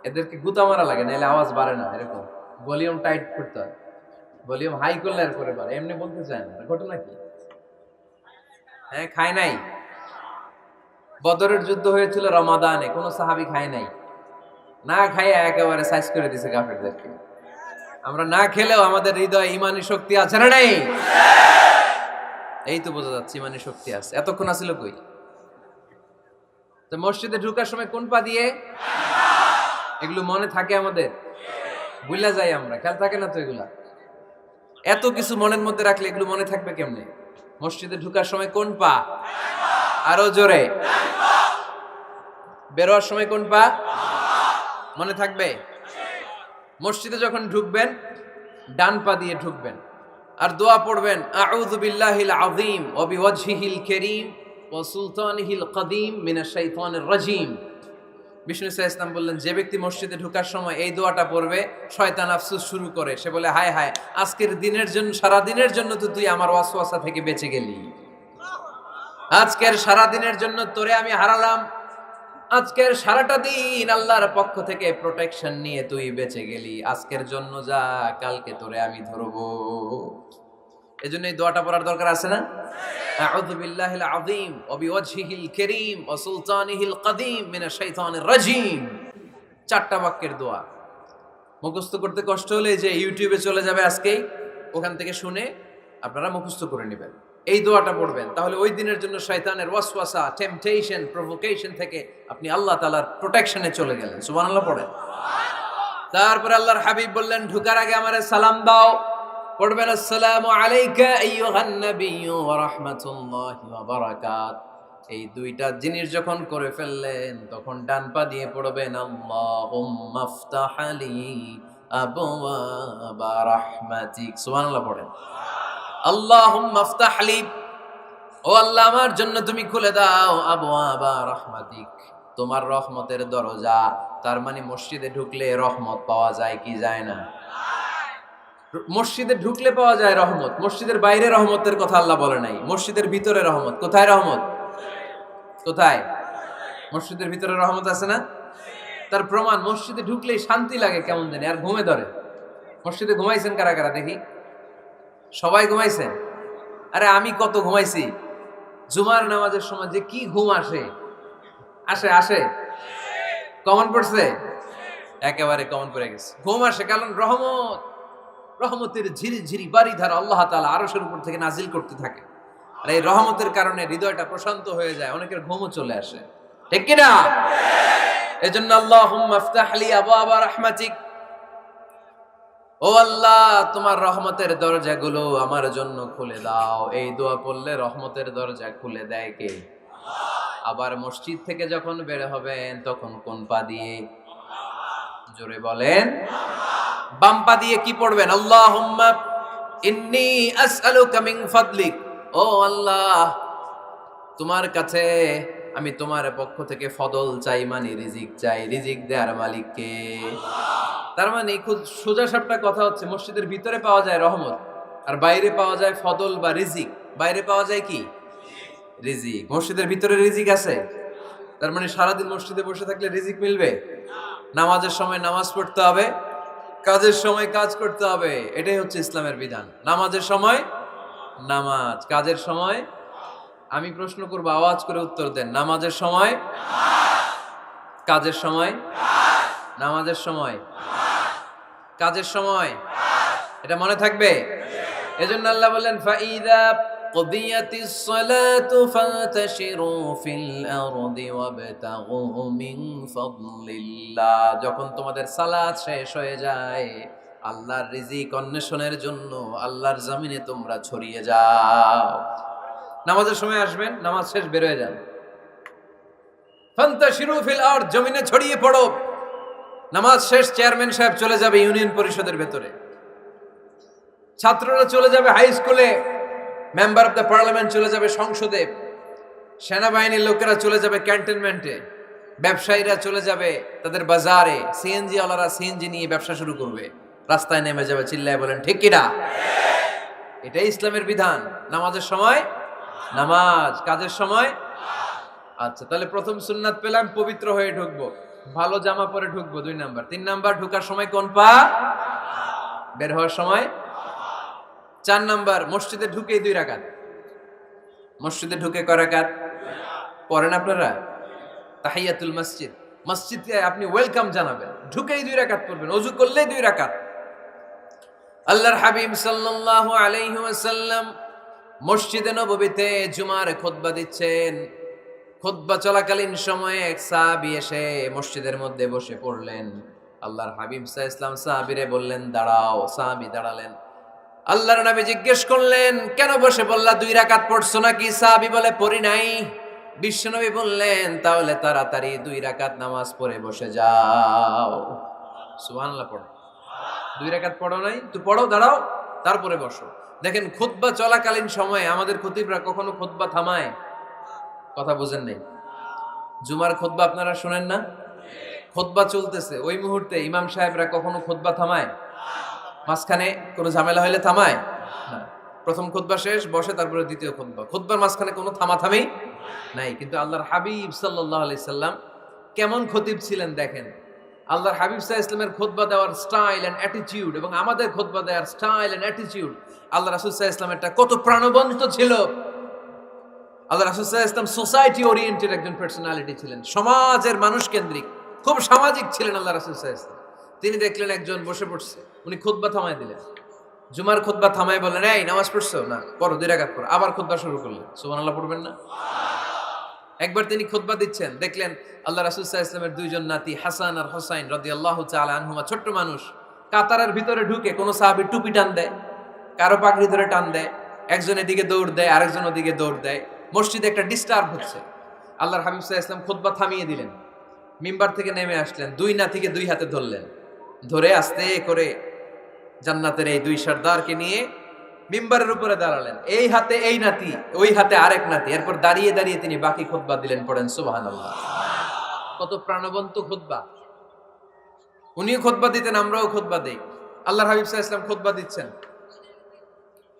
এদেরকে গুতা মারা লাগে, নাহলে আওয়াজ বাড়ে না। এরকম ভলিউম টাইট করতে হয়, ভলিউম হাই করলে আর করে বাড়ে। এমনি বলতে চায় না। ঘটনা কি? হ্যাঁ, খায় নাই। বদরের যুদ্ধ হয়েছিল রমাদানে, কোন সাহাবী খায় নাই। না খাইয়ে একেবারে সাইজ করে দিছে কাফেরদেরকে। আমরা না খেলেও আমাদের হৃদয়ে ইমানি শক্তি আছে না নাই? এই তো বোঝা যাচ্ছে ইমানি শক্তি আছে। এতক্ষণ আছিল কই? তো মসজিদে ঢোকার সময় কোন পা দিয়ে? এগুলো মনে থাকে আমাদের? ভুলা যাই আমরা, খেয়াল থাকে না তো এগুলা? এত কিছু মনের মধ্যে রাখলে এগুলো মনে থাকবে কেমনে? মসজিদে ঢোকার সময় কোন পা? আরো জোরে। বেরোয়ার সময় কোন পা? মনে থাকবে? মসজিদে যখন ঢুকবেন ডান পা দিয়ে ঢুকবেন, আর দোয়া পড়বেন, আউযু বিল্লাহিল আযীম ওয়া বিওয়াজহিল কারীম ওয়া সুলতানিহিল কদীম মিনাশ শাইতানির রাজীম। বিষ্ণু সাল্লাল্লাহু আলাইহি ওয়াসাল্লাম বললেন, যে ব্যক্তি মসজিদে ঢোকার সময় এই দোয়াটা পড়বে, শয়তান আফসোস শুরু করে, সে বলে, হায় হায়, আজকের দিনের জন্য, সারা দিনের জন্য তো তুই আমার ওয়াসওয়াসা থেকে বেঁচে গেলি, আজকের সারা দিনের জন্য তোরে আমি হারালাম, আজকের সারাটা দিন আল্লাহর পক্ষ থেকে প্রোটেকশন নিয়ে তুই বেঁচে গেলি, আজকের জন্য যা, কালকে তোরে আমি ধরবো। এজন্য এই দোয়াটা পড়ার দরকার আছে না? আউযু বিল্লাহিল আযীম ওয়া বিওয়াজহিল কারীম ওয়া সুলতানিহিল কাদীম মিনাশ শাইতানির রাজীম। চারটা বাক্যের দোয়া। মুখস্থ করতে কষ্ট হলে যে ইউটিউবে চলে যাবে আজকেই, ওখান থেকে শুনে আপনারা মুখস্থ করে নেবেন, এই দোয়াটা পড়বেন, তাহলে ওই দিনের জন্য শয়তানের ওয়াসওয়াসা, টেম্পটেশন, প্রভোকেশন থেকে আপনি আল্লাহ তাআলার প্রোটেকশনে চলে গেলেন। সুবহানাল্লাহ পড়েন। তারপরে আল্লাহর হাবিব বললেন, ঢোকার আগে আমারে সালাম দাও। পড়বেন, আসসালামু আলাইকা আইয়ুহান নাবিয়্যু ওয়া রাহমাতুল্লাহি ওয়া বারাকাতুহু। এই দুইটা জিনিস যখন করে ফেললেন, তখন ডান পা দিয়ে পড়বেন, আল্লাহুম্মা আফতাহ লি আবওয়াবা রাহমাতিক। সুবহানাল্লাহ পড়েন। আল্লাহুম্মা আফতাহ লি, ও আল্লাহ আমার জন্য তুমি খুলে দাও, আবওয়াবা রাহমাতিক, তোমার রহমতের দরজা। তার মানে মসজিদে ঢুকলে রহমত পাওয়া যায় কি যায় না? মসজিদে ঢুকলে পাওয়া যায় রহমত, মসজিদের বাইরে রহমতের কথা আল্লাহ বলে নাই, মসজিদের ভিতরে রহমত। কোথায় রহমত? কোথায়? মসজিদের ভিতরে রহমত আছে না? তার প্রমাণ, মসজিদে ঢুকলেই শান্তি লাগে কেমন জানি, আর ঘুমে ধরে। মসজিদে ঘুমাইছেন কারা কারা দেখি? সবাই ঘুমাইছেন? আরে আমি কত ঘুমাইছি। জুমার নামাজের সময় যে কি ঘুম আসে, আসে আসে, কমন পড়ছে, একেবারে কমন পড়ে গেছে, ঘুম আসে। কারণ রহমত, রহমতের ঝিরি ঝিরি বাড়িধারা আল্লাহ তাআলা আরশের উপর থেকে নাজিল করতে থাকে, আর এই রহমতের কারণে হৃদয়টা প্রশান্ত হয়ে যায়, অনেকের ঘুমও চলে আসে, ঠিক কি না? এজন্য আল্লাহুম্মা আফতাহ লি আবওয়াবা রাহমাতিক, ও আল্লাহ তোমার রহমতের দরজাগুলো আমার জন্য খুলে দাও। এই দোয়া পড়লে রহমতের দরজা খুলে দেয় কে? আবার মসজিদ থেকে যখন বের হবেন, তখন কোন পা দিয়ে? জোরে বলেন। বাম পা দিয়ে কি পড়বেন? আল্লাহুম্মা ইন্নী আসআলুকা মিন ফাদলিক, ও আল্লাহ তোমার কাছে আমি তোমার পক্ষ থেকে ফদল চাই, মানে রিজিক চাই, রিজিক দেওয়ার মালিক কে? তার মানে খুব সোজা সাপটা কথা হচ্ছে, মসজিদের ভিতরে পাওয়া যায় রহমত, আর বাইরে পাওয়া যায় ফদল বা রিজিক। বাইরে পাওয়া যায় কি? রিজিক। মসজিদের ভিতরে রিজিক আছে। তার মানে সারাদিন মসজিদে বসে থাকলে রিজিক মিলবে? নামাজের সময় নামাজ পড়তে হবে, কাজের সময় কাজ করতে হবে, এটাই হচ্ছে ইসলামের বিধান। নামাজের সময় নামাজ, কাজের সময়। আমি প্রশ্ন করবো, আওয়াজ করে উত্তর দেন। নামাজের সময়, কাজের সময়, নামাজের সময়, কাজের সময়, এটা মনে থাকবে। এজন্য আল্লাহ বললেন, ফাইদা কুদিয়াতিস সালাতু ফান্তাশিরু ফিল আরদি ওয়াবতাগু মিন ফাদলিল্লাহ। যখন তোমাদের সালাত শেষ হয়ে যায়, আল্লাহর রিজিক অন্বেষণের জন্য আল্লাহর জমিনে তোমরা ছড়িয়ে যাও। নামাজের সময় আসবেন, নামাজ শেষ বের হয়ে যান, ফান্তাশিরু ফিল আরদ, জমিনে ছড়িয়ে পড়ো। নামাজ শেষ, চেয়ারম্যান সাহেব চলে যাবে ইউনিয়ন পরিষদের ভেতরে, ছাত্ররা চলে যাবে হাই স্কুলে, মেম্বার অফ দ্য পার্লামেন্ট চলে যাবে সংসদে, সেনাবাহিনীর লোকেরা চলে যাবে ক্যান্টনমেন্টে, ব্যবসায়ীরা চলে যাবে তাদের বাজারে, সিএনজি ওয়ালারা সিএনজি নিয়ে ব্যবসা শুরু করবে, রাস্তায় নেমে যাবে, চিল্লায় বলেন ঠিক কিনা? এটাই ইসলামের বিধান। নামাজের সময় নামাজ, কাজের সময়। আচ্ছা, তাহলে প্রথম সুন্নাত পেলাম, পবিত্র হয়ে ঢুকবো, ভালো জামা পরে ঢুকবো 2 নাম্বার। 3 নাম্বার, ঢোকার সময় কোন পা, বের হওয়ার সময়। 4 নাম্বার, মসজিদে ঢুকেই 2 রাকাত। মসজিদে ঢুকে কয় রাকাত পড়েন আপনারা? তাহিয়াতুল মসজিদ, মসজিদে আপনি ওয়েলকাম জানাবেন, ঢুকেই 2 রাকাত পড়বেন, ওযু করলেই 2 রাকাত। আল্লাহর হাবিব সাল্লাল্লাহু আলাইহি ওয়াসাল্লাম মসজিদে নববীতে জুমার খুতবা দিচ্ছেন। খুতবা চলাকালীন সময়ে এক সাহাবী এসে মসজিদের মধ্যে বসে পড়লেন। আল্লাহর হাবিব সাল্লাল্লাহু আলাইহি ওয়াসাল্লাম সাহাবীরে বললেন, দাঁড়াও। সাহাবী দাঁড়ালেন। আল্লাহর নবী জিজ্ঞেস করলেন, কেন বসে বললা? 2 রাকাত পড়ছো নাকি? সাহাবী বলে, পড়ি নাই। বিশ্বনবী বললেন, তাহলে তাড়াতাড়ি 2 রাকাত নামাজ পড়ে বসে যাও। সুবহানাল্লাহ পড়ো। 2 রাকাত পড়ো নাই তো পড়ো, দাঁড়াও, তারপরে বসো। দেখেন, খুতবা চলাকালীন সময়ে আমাদের খতিবরা কখনো খুতবা থামায়? কথা বুঝেন নাই? জুমার খুতবা আপনারা শুনেন না? খুতবা চলতেছে, ওই মুহূর্তে ইমাম সাহেবরা কখনো খুতবা থামায়? মাঝখানে কোনো ঝামেলা হইলে থামায় না। প্রথম খুতবা শেষ, বসে, তারপরে দ্বিতীয় খুতবা। খুতবার মাঝখানে কোনো থামাথামি নাই। কিন্তু আল্লাহর হাবিব সাল্লাল্লাহু আলাইহি সাল্লাম কেমন খতিব ছিলেন দেখেন। আল্লাহর হাবিব সাল্লাল্লাহু আলাইহি সাল্লামের খুতবা দেওয়ার স্টাইল এন্ড অ্যাটিটিউড এবং আমাদের খুতবা দেওয়ার স্টাইল এন্ড অ্যাটিটিউড, আল্লাহ রাসূল সাল্লাল্লাহু আলাইহি সাল্লামেরটা কত প্রাণবন্ত ছিল। আল্লাহ রাসূল সাল্লাল্লাহু আলাইহি সাল্লাম সোসাইটি ওরিয়েন্টেড একজন পার্সোনালিটি ছিলেন, সমাজের মানুষ কেন্দ্রিক, খুব সামাজিক ছিলেন আল্লাহ রাসূল সাল্লাল্লাহু আলাইহি সাল্লাম। তিনি দেখলেন একজন বসে পড়ছে, উনি খুতবা থামায় দিলেন। জুমার খুতবা থামায় বললেন, এই নামাজ পড়ছো? না। পড়ো, 2 রাকাত পড়ো। আবার খুতবা শুরু করলেন। সুবহানাল্লাহ পড়বেন না? একবার তিনি খুতবা দিচ্ছেন, দেখলেন আল্লাহ রাসূল সাল্লাল্লাহু আলাইহি ওয়াসাল্লামের দুইজন নাতি হাসান আর হুসাইন রাদিয়াল্লাহু তাআলা আনহুমা, ছোট্ট মানুষ, কাতারের ভিতরে ঢুকে কোন সাহাবী টুপি টান দেয়, কারো পাগড়ি ধরে টান দেয়, একজন এদিকে দৌড় দেয়, আরেকজন ওদিকে দৌড় দেয়। মসজিদে একটা ডিস্টার্ব হচ্ছে। আল্লাহর হাবিব সাল্লাল্লাহু আলাইহি ওয়াসাল্লাম খুতবা থামিয়ে দিলেন, মিম্বার থেকে নেমে আসলেন, দুই নাতিকে দুই হাতে ধরলেন, ধরে আস্তে করে জান্নাতের এই দুই সর্দারকে নিয়ে মিম্বারের উপরে দাঁড়ালেন। এই হাতে এই নাতি, ওই হাতে আরেক নাতি। এরপর দাঁড়িয়ে দাঁড়িয়ে তিনি বাকি খুতবা দিলেন। পড়েন সুবহানাল্লাহ। কত প্রাণবন্ত খুতবা। উনিও খুতবা দিতেন, আমরাও খুতবা দেই। আল্লাহর হাবিব সাল্লাল্লাহু আলাইহি ওয়াসাল্লাম খুতবা দিচ্ছেন,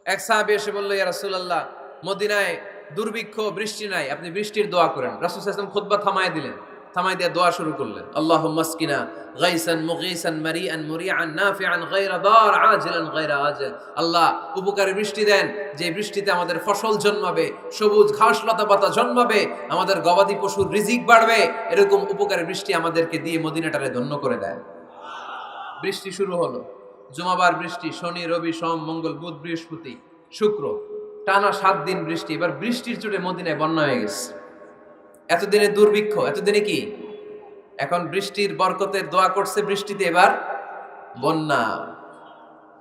এক সাহাবী এসে বলল, ইয়া রাসূলুল্লাহ, মদিনায় দুর্ভিক্ষ, বৃষ্টি নাই, আপনি বৃষ্টির দোয়া করেন। রাসূল সাল্লাল্লাহু আলাইহি ওয়াসাল্লাম খুতবা থামায় দিলেন, থামাই দিয়ে দোয়া শুরু করলেন। আল্লাহুম্মা আসকিনা গাইসান মুগীসান মারিআন মুরিআন নাফিআন গায়রা দার আজিলান গায়রা আজিল। আল্লাহ, উপকারী বৃষ্টি দেন, যে বৃষ্টিতে আমাদের ফসল জন্মাবে, সবুজ ঘাস লতা পাতা জন্মাবে, আমাদের গবাদি পশুর রিজিক বাড়বে। এরকম উপকারী বৃষ্টি আমাদেরকে দিয়ে মদিনাটারে ধন্য করে দেয়। বৃষ্টি শুরু হলো। জুমাবার বৃষ্টি, শনি রবি সোম মঙ্গল বুধ বৃহস্পতি শুক্র, টানা 7 দিন বৃষ্টি। এবার বৃষ্টির চোটে মদিনায় বন্যা হয়ে গেছে। এতদিনে দুর্ভিক্ষ, এতদিনে কি? এখন বৃষ্টির বরকতের দোয়া করছে, বৃষ্টিতে এবার বন্যা।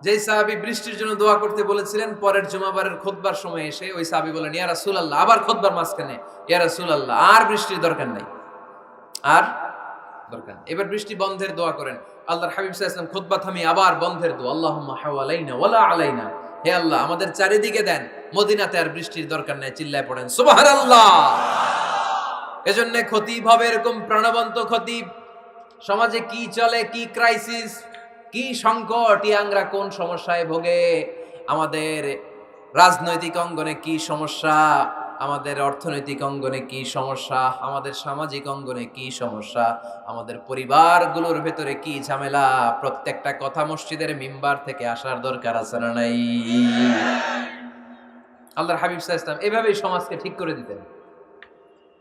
যেই সাহাবী বৃষ্টির জন্য দোয়া করতে বলেছিলেন, পরের জুমাবারের খুতবার সময় এসে ওই সাহাবী বলেন, ইয়া রাসূলুল্লাহ, আবার খুতবার মাঝখানে, ইয়া রাসূলুল্লাহ, আর বৃষ্টির দরকার নাই, আর দরকার নেই। এবার বৃষ্টি বন্ধের দোয়া করেন। আল্লাহর হাবিব সাল্লাল্লাহু আলাইহি ওয়াসাল্লাম খুতবা থামিয়ে আবার বন্ধের দোয়া, আল্লাহুম্মা হাওয়ালাইনা ওয়ালা আলাইনা। হে আল্লাহ, আমাদের চারিদিকে দেন, মদিনাতে আর বৃষ্টির দরকার নাই। চিল্লায় পড়েন সুবহানাল্লাহ। এজন্য খতিব হবে এরকম প্রাণবন্ত খতিব। সমাজে কি চলে, কি ক্রাইসিস, কি সংকট, ইয়াংরা কোন সমস্যায় ভোগে, আমাদের রাজনৈতিক অঙ্গনে কি সমস্যা, আমাদের অর্থনৈতিক অঙ্গনে কি সমস্যা, আমাদের সামাজিক অঙ্গনে কি সমস্যা, আমাদের পরিবারগুলোর ভেতরে কি ঝামেলা, প্রত্যেকটা কথা মসজিদের মিম্বার থেকে আসার দরকার আছে না নাই? আল্লাহর হাবিব সাল্লাল্লাহু আলাইহি ওয়াসাল্লাম এভাবেই সমাজকে ঠিক করে দিতেন।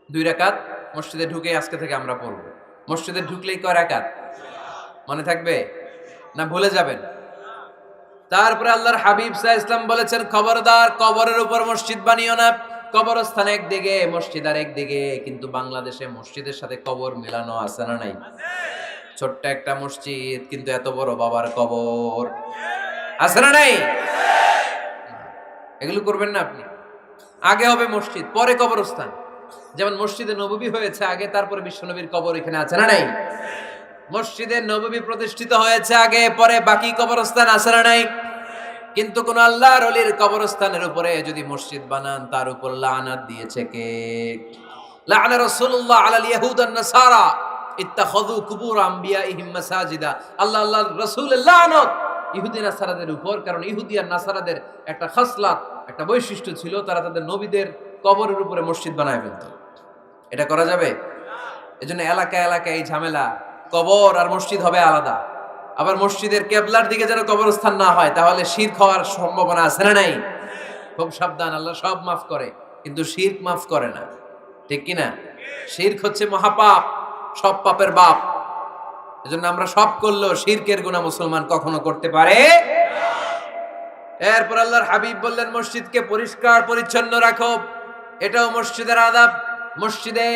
2 রাকাত মসজিদে ঢুকে আজকে থেকে আমরা পড়ব। মসজিদে ঢুকলেই কয় রাকাত মনে থাকবে না ভুলে যাবেন? তারপরে আল্লাহর হাবিব সাল্লাল্লাহু আলাইহি ওয়াসাল্লাম বলেছেন, খবরদার কবরের উপর মসজিদ বানিও না। কবরস্থান একদিকে, মসজিদ আর একদিকে। কিন্তু বাংলাদেশে মসজিদের সাথে কবর মেলানো আছে না নাই? ছোট্ট একটা মসজিদ, কিন্তু এত বড় বাবার কবর আছে না নাই? এগুলো করবেন না আপনি। আগে হবে মসজিদ, পরে কবরস্থান। যেমন মসজিদে নববী হয়েছে আগে, তারপরে বিশ্বনবীর কবর এখানে আছে না নাই? মসজিদে নববী প্রতিষ্ঠিত হয়েছে আগে, পরে বাকি কবরস্থান আছে না নাই? কিন্তু কোন আল্লাহর ওলির কবরস্থানের উপরে যদি মসজিদ বানান, তার উপর লানাত দিয়েছে কে? লাআনা রাসূলুল্লাহ আলাল ইয়াহুদ ওয়ান নাসারা ইত্তাখাযু কুবুর আমবিয়াইহিম মাসাজিদা। আল্লাহর রাসূলের লানত ইহুদি নাসারাদের উপর, কারণ ইহুদি আর নাসারাদের একটা খাসলাত, একটা বৈশিষ্ট্য ছিল, তারা তাদের নবীদের কবরের উপরে মসজিদ বানায় ফেলত। এটা করা যাবে? এজন্য এলাকায় এলাকায় এই ঝামেলা, কবর আর মসজিদ হবে আলাদা। আবার মসজিদের কেবলার দিকে যেন কবরস্থান না হয়, তাহলে শিরক হওয়ার সম্ভাবনা আছে না নাই? খুব সাবধান। আল্লাহ সব মাফ করে, কিন্তু শিরক মাফ করে না, ঠিক কি না? শিরক হচ্ছে মহাপাপ, সব পাপের বাপ। এজন্য আমরা সব করলেও শিরকের গুনাহ মুসলমান কখনো করতে পারে। এরপর আল্লাহর হাবিব বললেন, মসজিদকে পরিষ্কার পরিচ্ছন্ন রাখো, এটাও মসজিদের আদাব। মসজিদে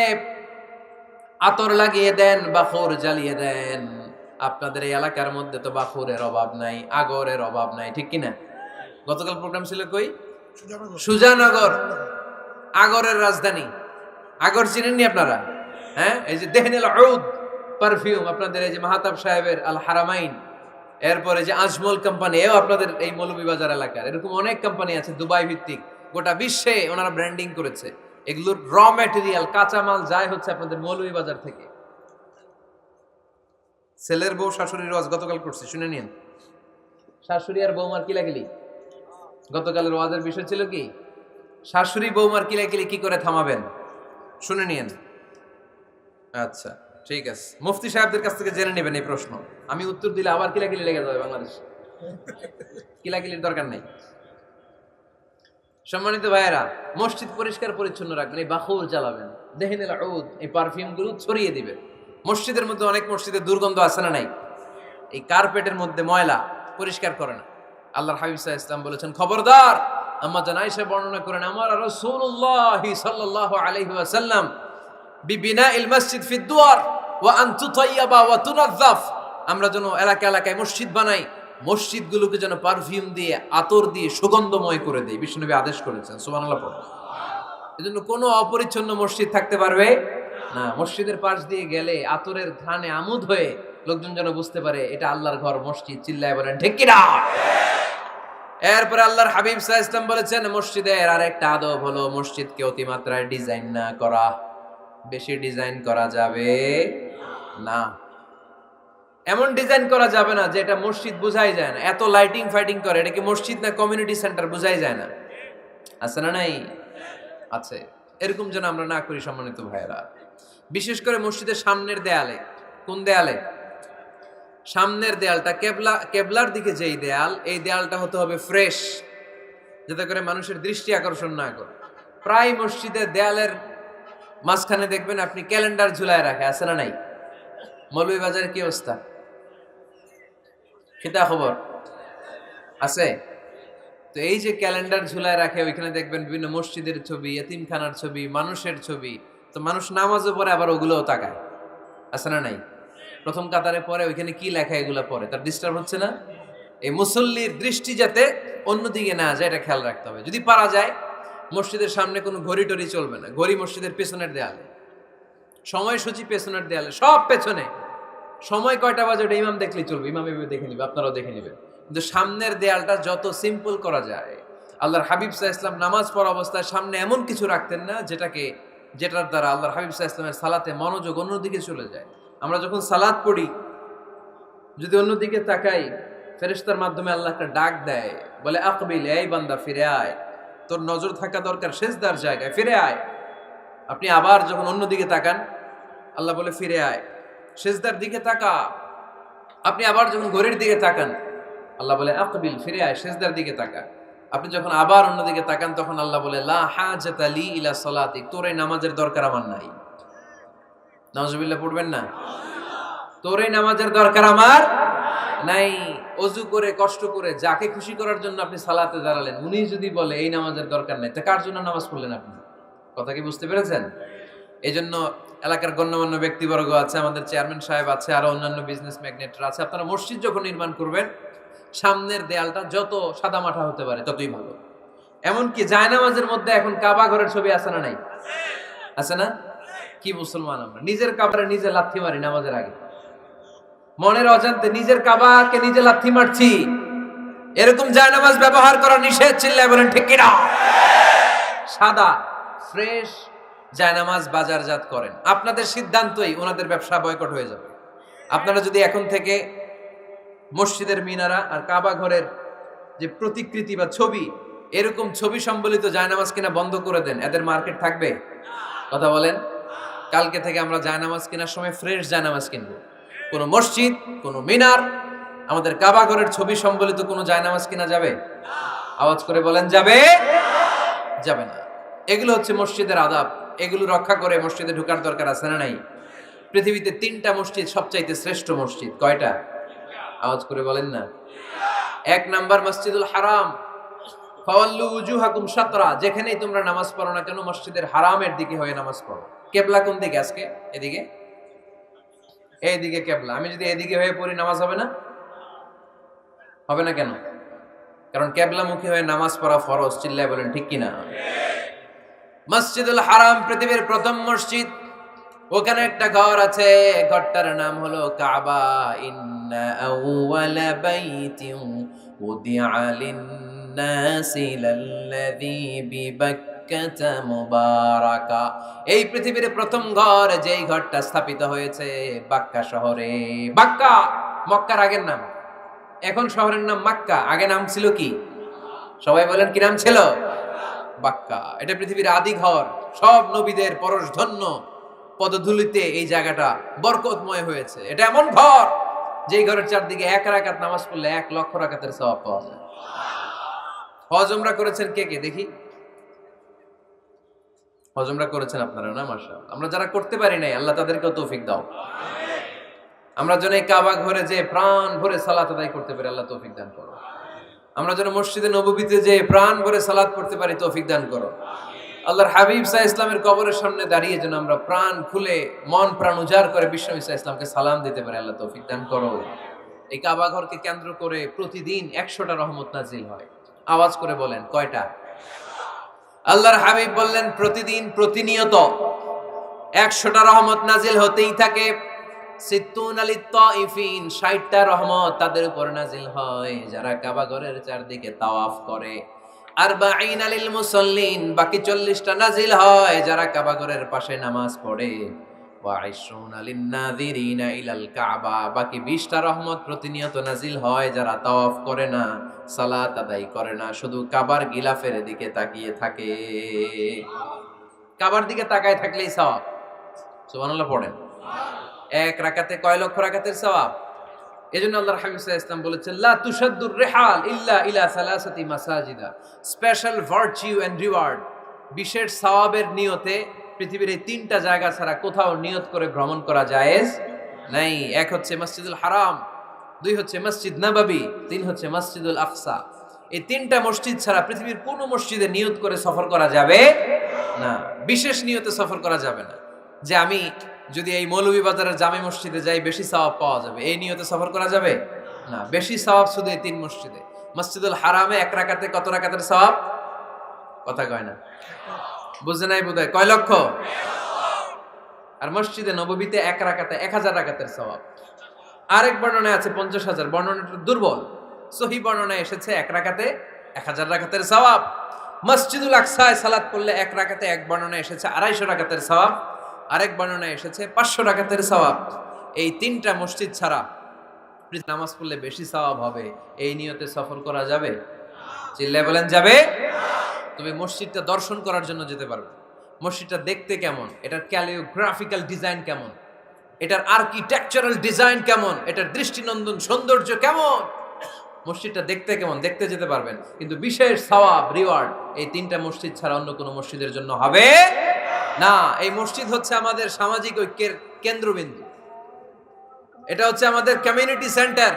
আতর লাগিয়ে দেন, বাখর জ্বালিয়ে দেন। আপনাদের এই এলাকার মধ্যে তো বাখুরের অভাব নাই, আগরের অভাব নাই, ঠিক কিনা? গতকাল প্রোগ্রাম ছিল কই? সুজানগর, আগরের রাজধানী। আগর চিনেননি আপনারা? হ্যাঁ, এই যে দেহনেল উদ পারফিউম, আপনাদের এই যে মাহতাব সাহেবের আল হারামাইন, এরপরে যে আজমল কোম্পানি, এও আপনাদের এই মৌলভীবাজার এলাকার। এরকম অনেক কোম্পানি আছে দুবাই ভিত্তিক, গোটা বিশ্বে ওনারা ব্র্যান্ডিং করেছে। এগুলোর র ম্যাটেরিয়াল, কাঁচামাল যায় হচ্ছে আপনাদের মৌলভীবাজার থেকে। ছেলের বউ শাশুড়ির ওয়াজ গতকাল করছে, শুনে নিন। শাশুড়ি আর বৌমার কিলাকিলি, গতকালের ওয়াজের বিষয় ছিল কি? শাশুড়ি বৌমার কিলাকিলি কি করে থামাবেন, শুনে নিন। আচ্ছা ঠিক আছে, মুফতি সাহেবদের কাছ থেকে জেনে নেবেন এই প্রশ্ন। আমি উত্তর দিলে আবার কিলাকিলি লেগে যাবে বাংলাদেশ, কিলাকিলির দরকার নেই। সম্মানিত ভাইয়েরা, মসজিদ পরিষ্কার পরিচ্ছন্ন রাখবেন, এই বাখুর জ্বালাবেন, দেহিনেল উদ, এই পারফিউম গুলো ছড়িয়ে দিবেন। মসজিদের মধ্যে অনেক মসজিদে দুর্গন্ধ আছে না নাই? এই কার্পেটের মধ্যে ময়লা, পরিষ্কার করে না। আল্লাহর হাবিব সাল্লাল্লাহু আলাইহি ওয়াসাল্লাম বলেছেন, খবরদার। আম্মা জান আয়েশা বর্ণনা করেন, আমার রাসূলুল্লাহ সাল্লাল্লাহু আলাইহি ওয়াসাল্লাম বিবিনাইল মসজিদ ফি দুয়ার ওয়া আন তুতাইয়াবা ওয়া তুনাযাফ, আমরা যেন এলাকা এলাকায় মসজিদ বানাই, মসজিদগুলোকে যেন পারফিউম দিয়ে, আতর দিয়ে সুগন্ধময় করে দেই। বিশ্বনবী আদেশ করেছেন, সুবহানাল্লাহ পড়ুন। এজন্য কোনো অপরিচ্ছন্ন মসজিদ থাকতে পারবে না। মসজিদের পাশ দিয়ে গেলে আতরের ঘ্রাণে আমোদ হয়ে লোকজন যেন বুঝতে পারে এটা আল্লাহর ঘর, মসজিদ। চিল্লায় বলেন ঠিক কি না? এরপরে আল্লাহর হাবিব সাল্লাল্লাহু আলাইহি ওয়াসাল্লাম বলেছেন, মসজিদের আরেকটা আদব হলো মসজিদকে অতিমাত্রায় ডিজাইন না করা। বেশি ডিজাইন করা যাবে না। এমন ডিজাইন করা যাবে না যে এটা মসজিদ বোঝাই যায় না। এত লাইটিং ফাইটিং করে, এটা কি মসজিদ না কমিউনিটি সেন্টার বোঝাই যায় না। আছে না নাই? আছে। এরকম যেন আমরা না করি সম্মানিত ভাইয়েরা। বিশেষ করে মসজিদের সামনের দেয়ালে। কোন দেয়ালে? সামনের দেয়ালটা, কেবলার দিকে যেই দেয়াল, এই দেয়ালটা হতে হবে ফ্রেশ, যাতে করে মানুষের দৃষ্টি আকর্ষণ না করে। প্রায় মসজিদের দেয়ালের মাঝখানে দেখবেন আপনি ক্যালেন্ডার ঝুলায় রাখে, আছে না নাই? মৌলভীবাজারে কি অবস্থা? খিতা খবর আছে? তো এই যে ক্যালেন্ডার ঝুলায় রাখে, ওইখানে দেখবেন বিভিন্ন মসজিদের ছবি, এতিমখানার ছবি, মানুষের ছবি। তো মানুষ নামাজও পড়ে, আবার ওগুলোও তাকায়, আছে না নাই? প্রথম কাতারে পরে ওইখানে কি লেখা, এগুলো পরে, তার ডিস্টার্ব হচ্ছে না? এই মুসল্লির দৃষ্টি যাতে অন্যদিকে না যায়, এটা খেয়াল রাখতে হবে। যদি পারা যায়, মসজিদের সামনে কোনো ঘড়ি টড়ি চলবে না। ঘড়ি মসজিদের পেছনের দেয়ালে, সময়সূচি পেছনের দেয়ালে, সব পেছনে। সময় কয়টা বাজে ওটা ইমাম দেখলেই চলবে, ইমাম এভাবে দেখে নিবে, আপনারাও দেখে নিবেন। কিন্তু সামনের দেয়ালটা যত সিম্পল করা যায়। আল্লাহর হাবিব সাল্লাল্লাহু আলাইহি ওয়াসাল্লাম নামাজ পড়া অবস্থায় সামনে এমন কিছু রাখতেন না যেটার দ্বারা আল্লাহর হাবিব সাল্লাল্লাহু আলাইহি ওয়াসাল্লামের সালাতে মনোযোগ অন্যদিকে চলে যায়। আমরা যখন সালাত পড়ি, যদি অন্যদিকে তাকাই, ফেরেশতার মাধ্যমে আল্লাহ একটা ডাক দেয়, বলে আকবিল, এই বান্দা ফিরে আয়, তোর নজর থাকা দরকার সিজদার জায়গায়, ফিরে আয়। আপনি আবার যখন অন্যদিকে তাকান, আল্লাহ বলে ফিরে আয়, সিজদার দিকে তাকা। আপনি আবার যখন ঘড়ির দিকে তাকান, আল্লাহ বলে আকবিল, ফিরে আয়, সিজদার দিকে তাকা। আপনি যখন আবার অন্যদিকে তাকান, তখন আল্লাহ বলে লা হাজাতা লি ইলা সালাতিক, তোর এই নামাজের দরকার আমার নাই। নাউজুবিল্লাহ পড়বেন না? তোর এই নামাজের দরকার আমার নাই। অজু করে কষ্ট করে যাকে খুশি করার জন্য আপনি সালাতে দাঁড়ালেন, উনি যদি বলে এই নামাজের দরকার নাই, তা কার জন্য নামাজ পড়লেন আপনি? কথা কি বুঝতে পেরেছেন? এই জন্য এলাকার গণ্যমান্য ব্যক্তিবর্গ আছে, আমাদের চেয়ারম্যান সাহেব আছে, আরো অন্যান্য বিজনেস ম্যাগনেটরা আছে। আপনারা মসজিদ যখন নির্মাণ করবেন, সামনের দেয়ালটা যত সাদামাটা হতে পারে ততই ভালো। এমনকি জায়নামাজের মধ্যে এখন কাবা ঘরের ছবি আছে না নাই? আছে না? কি মুসলমান আমরা, নিজের কাবারে নিজে লাথি মারি নামাজের আগে, মনের অজান্তে নিজের কাবাকে নিজে লাথি মারছি। এরকম জায়নামাজ ব্যবহার করা নিষেধ। চিল্লায় বলেন ঠিক কিনা? সাদা ফ্রেশ জায়নামাজ বাজারজাত করেন, আপনাদের সিদ্ধান্তই ওনাদের ব্যবসা বয়কট হয়ে যাবে। আপনারা যদি এখন থেকে মসজিদের মিনারা আর কাবা ঘরের যে প্রতিকৃতি বা ছবি, এরকম ছবি সম্বলিত জায়নামাজ কিনা বন্ধ করে দেন, এদের মার্কেট থাকবে? কথা বলেন। কালকে থেকে আমরা জায়নামাজ কেনার সময় ফ্রেশ জায়নামাজ কিনবো। কোনো মসজিদ, কোনো মিনার, আমাদের কাবা ঘরের ছবি সম্বলিত কোনো জায়নামাজ কিনা যাবে? আওয়াজ করে বলেন, যাবে? যাবে না। এগুলো হচ্ছে মসজিদের আদাব। এগুলো রক্ষা করে মসজিদে ঢোকার দরকার আছে না নাই? পৃথিবীতে 3টা মসজিদ সবচাইতে শ্রেষ্ঠ মসজিদ। কয়টা? আওয়াজ করে বলেন না। 1 নাম্বার মসজিদুল হারাম, ফাওয়াল্লু উজুহাকুম শাতরা, যেখানেই তোমরা নামাজ পড়ো না কেন মসজিদের হারামের দিকে হয়ে নামাজ পড়ো। কেবলা কোন দিকে আজকে? এদিকে, এইদিকে কেবলা। আমি যদি এদিকে হয়ে পড়ি, নামাজ হবে না? হবে না কেন? কারণ কেবলামুখী হয়ে নামাজ পড়া ফরজ। চিল্লায় বলেন ঠিক কিনা? মসজিদুল হারাম পৃথিবীর প্রথম মসজিদ। ওখানে একটা ঘর আছে, ঘরটার নাম হলো কাবা। ইন্না আউওয়ালা বাইতিন উদিআ লিন-নাসি লাল্লাযী বিবাক্কাতা বিবাক্কাতা মুবারাকা। এই পৃথিবীর প্রথম ঘর যেই ঘরটা স্থাপিত হয়েছে বাক্কা শহরে। বাক্কা মক্কার আগের নাম, এখন শহরের নাম মক্কা, আগে নাম ছিল কি? সবাই বলেন কি নাম ছিল? বাক্কা। এটা পৃথিবীর আদি ঘর, সব নবীদের পরশধন্য পদধূলিতে এই জায়গাটা বরকতময় হয়েছে। এটা এমন ঘর যেই ঘরের চারদিকে 1 রাকাত নামাজ পড়লে 1 লক্ষ রাকাতের সওয়াব পাওয়া যায়। হজ উমরা করেছেন কে কে দেখি? হজ উমরা করেছেন আপনারা না? মাশাআল্লাহ। আমরা যারা করতে পারি নাই আল্লাহ তাদেরকেও তৌফিক দাও। আমরা যেন এই কাবা ঘরে যে প্রাণ ভরে সালাত আদায় করতে পারি, আল্লাহ তৌফিক দান করো। আমরা যেন মসজিদে নববীতে যে প্রাণ ভরে সালাত পড়তে পারি, তৌফিক দান করো। আল্লাহর হাবিব সাল্লাল্লাহু আলাইহি ইসলামের কবরের সামনে দাঁড়িয়ে যেন আমরা প্রাণ খুলে মন প্রাণ উজাড় করে বিশ্বনবী সাল্লাল্লাহু আলাইহি ইসলামকে সালাম দিতে পারি, আল্লাহ তৌফিক দান করো। এই কাবা ঘরকে কেন্দ্র করে প্রতিদিন 100টা রহমত নাজিল হয়। আওয়াজ করে বলেন কয়টা? আল্লাহর হাবিব বললেন প্রতিদিন প্রতিনিয়ত 100টা রহমত নাজিল হতেই থাকে। 60টা রহমত তাদের উপর নাজিল হয় যারা কাবা ঘরের চারদিকে তাওয়াফ করে। 40 লিল মুসাল্লিন, বাকি 40টা নাজিল হয় যারা কাবা ঘরের পাশে নামাজ পড়ে। ওয়া 20 লিন নাযিরিনা ইলাল কাবা, বাকি 20টা রহমত প্রতিনিয়ত নাজিল হয় যারা তাওয়াফ করে না, সালাত আদায় করে না, শুধু কাবার গিলাফের দিকে তাকিয়ে থাকে। কাবার দিকে তাকায় থাকলেই সওয়াব। সুবহানাল্লাহ পড়েন। 1 রাকাতে কয় লক্ষ রাকাতের সওয়াব? এজন্য আল্লাহর হাবিব সাল্লাল্লাহু আলাইহি ওয়াসাল্লাম বলেছেন লা তুশাদ্দুর রিহাল ইল্লা ইলা সালাসাতি মাসাজিদা, স্পেশাল ভার্চু এন্ড রিওয়ার্ড, বিশেষ সওয়াবের নিয়তে পৃথিবীর এই 3টা জায়গা ছাড়া কোথাও নিয়ত করে ভ্রমণ করা জায়েজ নাই। 1 হচ্ছে মসজিদুল হারাম, 2 হচ্ছে মসজিদ নববী, 3 হচ্ছে মসজিদুল আকসা। এই 3টা মসজিদ ছাড়া পৃথিবীর কোনো মসজিদে নিয়ত করে সফর করা যাবে না, বিশেষ নিয়তে সফর করা যাবে না। যে আমি যদি এই মৌলভীবাজারের জামে মসজিদে যাই বেশি সওয়াব পাওয়া যাবে, এই নিয়তে সফর করা যাবে না। বেশি সওয়াব শুধু এই 3 মসজিদে। মসজিদুল হারামে 1 রাকাতে কত রাকাতের সওয়াব? কথা কয় না, বুঝে নাই বোধহয়। কয় লক্ষ? আর মসজিদে নববীতে 1 রাকাতে 1000 রাকাতের সওয়াব। আরেক বর্ণনায় আছে 50,000, বর্ণনাটা দুর্বল। সহিহ বর্ণনায় এসেছে 1 রাকাতে 1000 রাকাতের সওয়াব। মসজিদুল আকসায় সালাত পড়লে 1 রাকাতে, এক বর্ণনায় এসেছে 250 রাকাতের সওয়াব, আরেক বর্ণনায় এসেছে 500 রাকাতের সওয়াব। এই 3টা মসজিদ ছাড়া নামাজ পড়লে বেশি সওয়াব হবে, এই নিয়তে সফর করা যাবে? চিল্লায় বলেন যাবে? তবে মসজিদটা দর্শন করার জন্য যেতে পারবে। মসজিদটা দেখতে কেমন, এটার ক্যালিওগ্রাফিক্যাল ডিজাইন কেমন, এটার আর্কিটেকচারাল ডিজাইন কেমন, এটার দৃষ্টিনন্দন সৌন্দর্য কেমন, মসজিদটা দেখতে কেমন, দেখতে যেতে পারবেন। কিন্তু বিশেষ সওয়াব রিওয়ার্ড এই 3টা মসজিদ ছাড়া অন্য কোনো মসজিদের জন্য হবে না। এই মসজিদ হচ্ছে আমাদের সামাজিক ঐক্যের কেন্দ্রবিন্দু, এটা হচ্ছে আমাদের কমিউনিটি সেন্টার।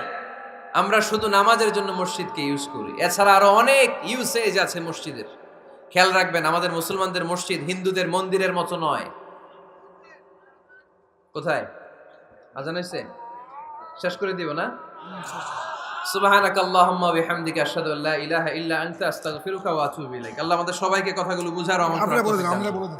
আমরা শুধু নামাজের জন্য মসজিদকে ইউজ করি, এছাড়া আরো অনেক ইউসেজ আছে মসজিদের। খেয়াল রাখবেন, আমাদের মুসলমানদের মসজিদ হিন্দুদের মন্দিরের মতো নয়। কোথায় আজান হইছে? শেষ করে দিব না? সুবহানাকাল্লাহুম্মা ওয়া বিহামদিকা আশহাদু আল্লা ইলাহা ইল্লা আনতা আস্তাগফিরুকা ওয়া আতুবু ইলাইক। আল্লাহ আমাদের সবাইকে কথাগুলো বুঝার আমল করার তৌফিক দান করুন।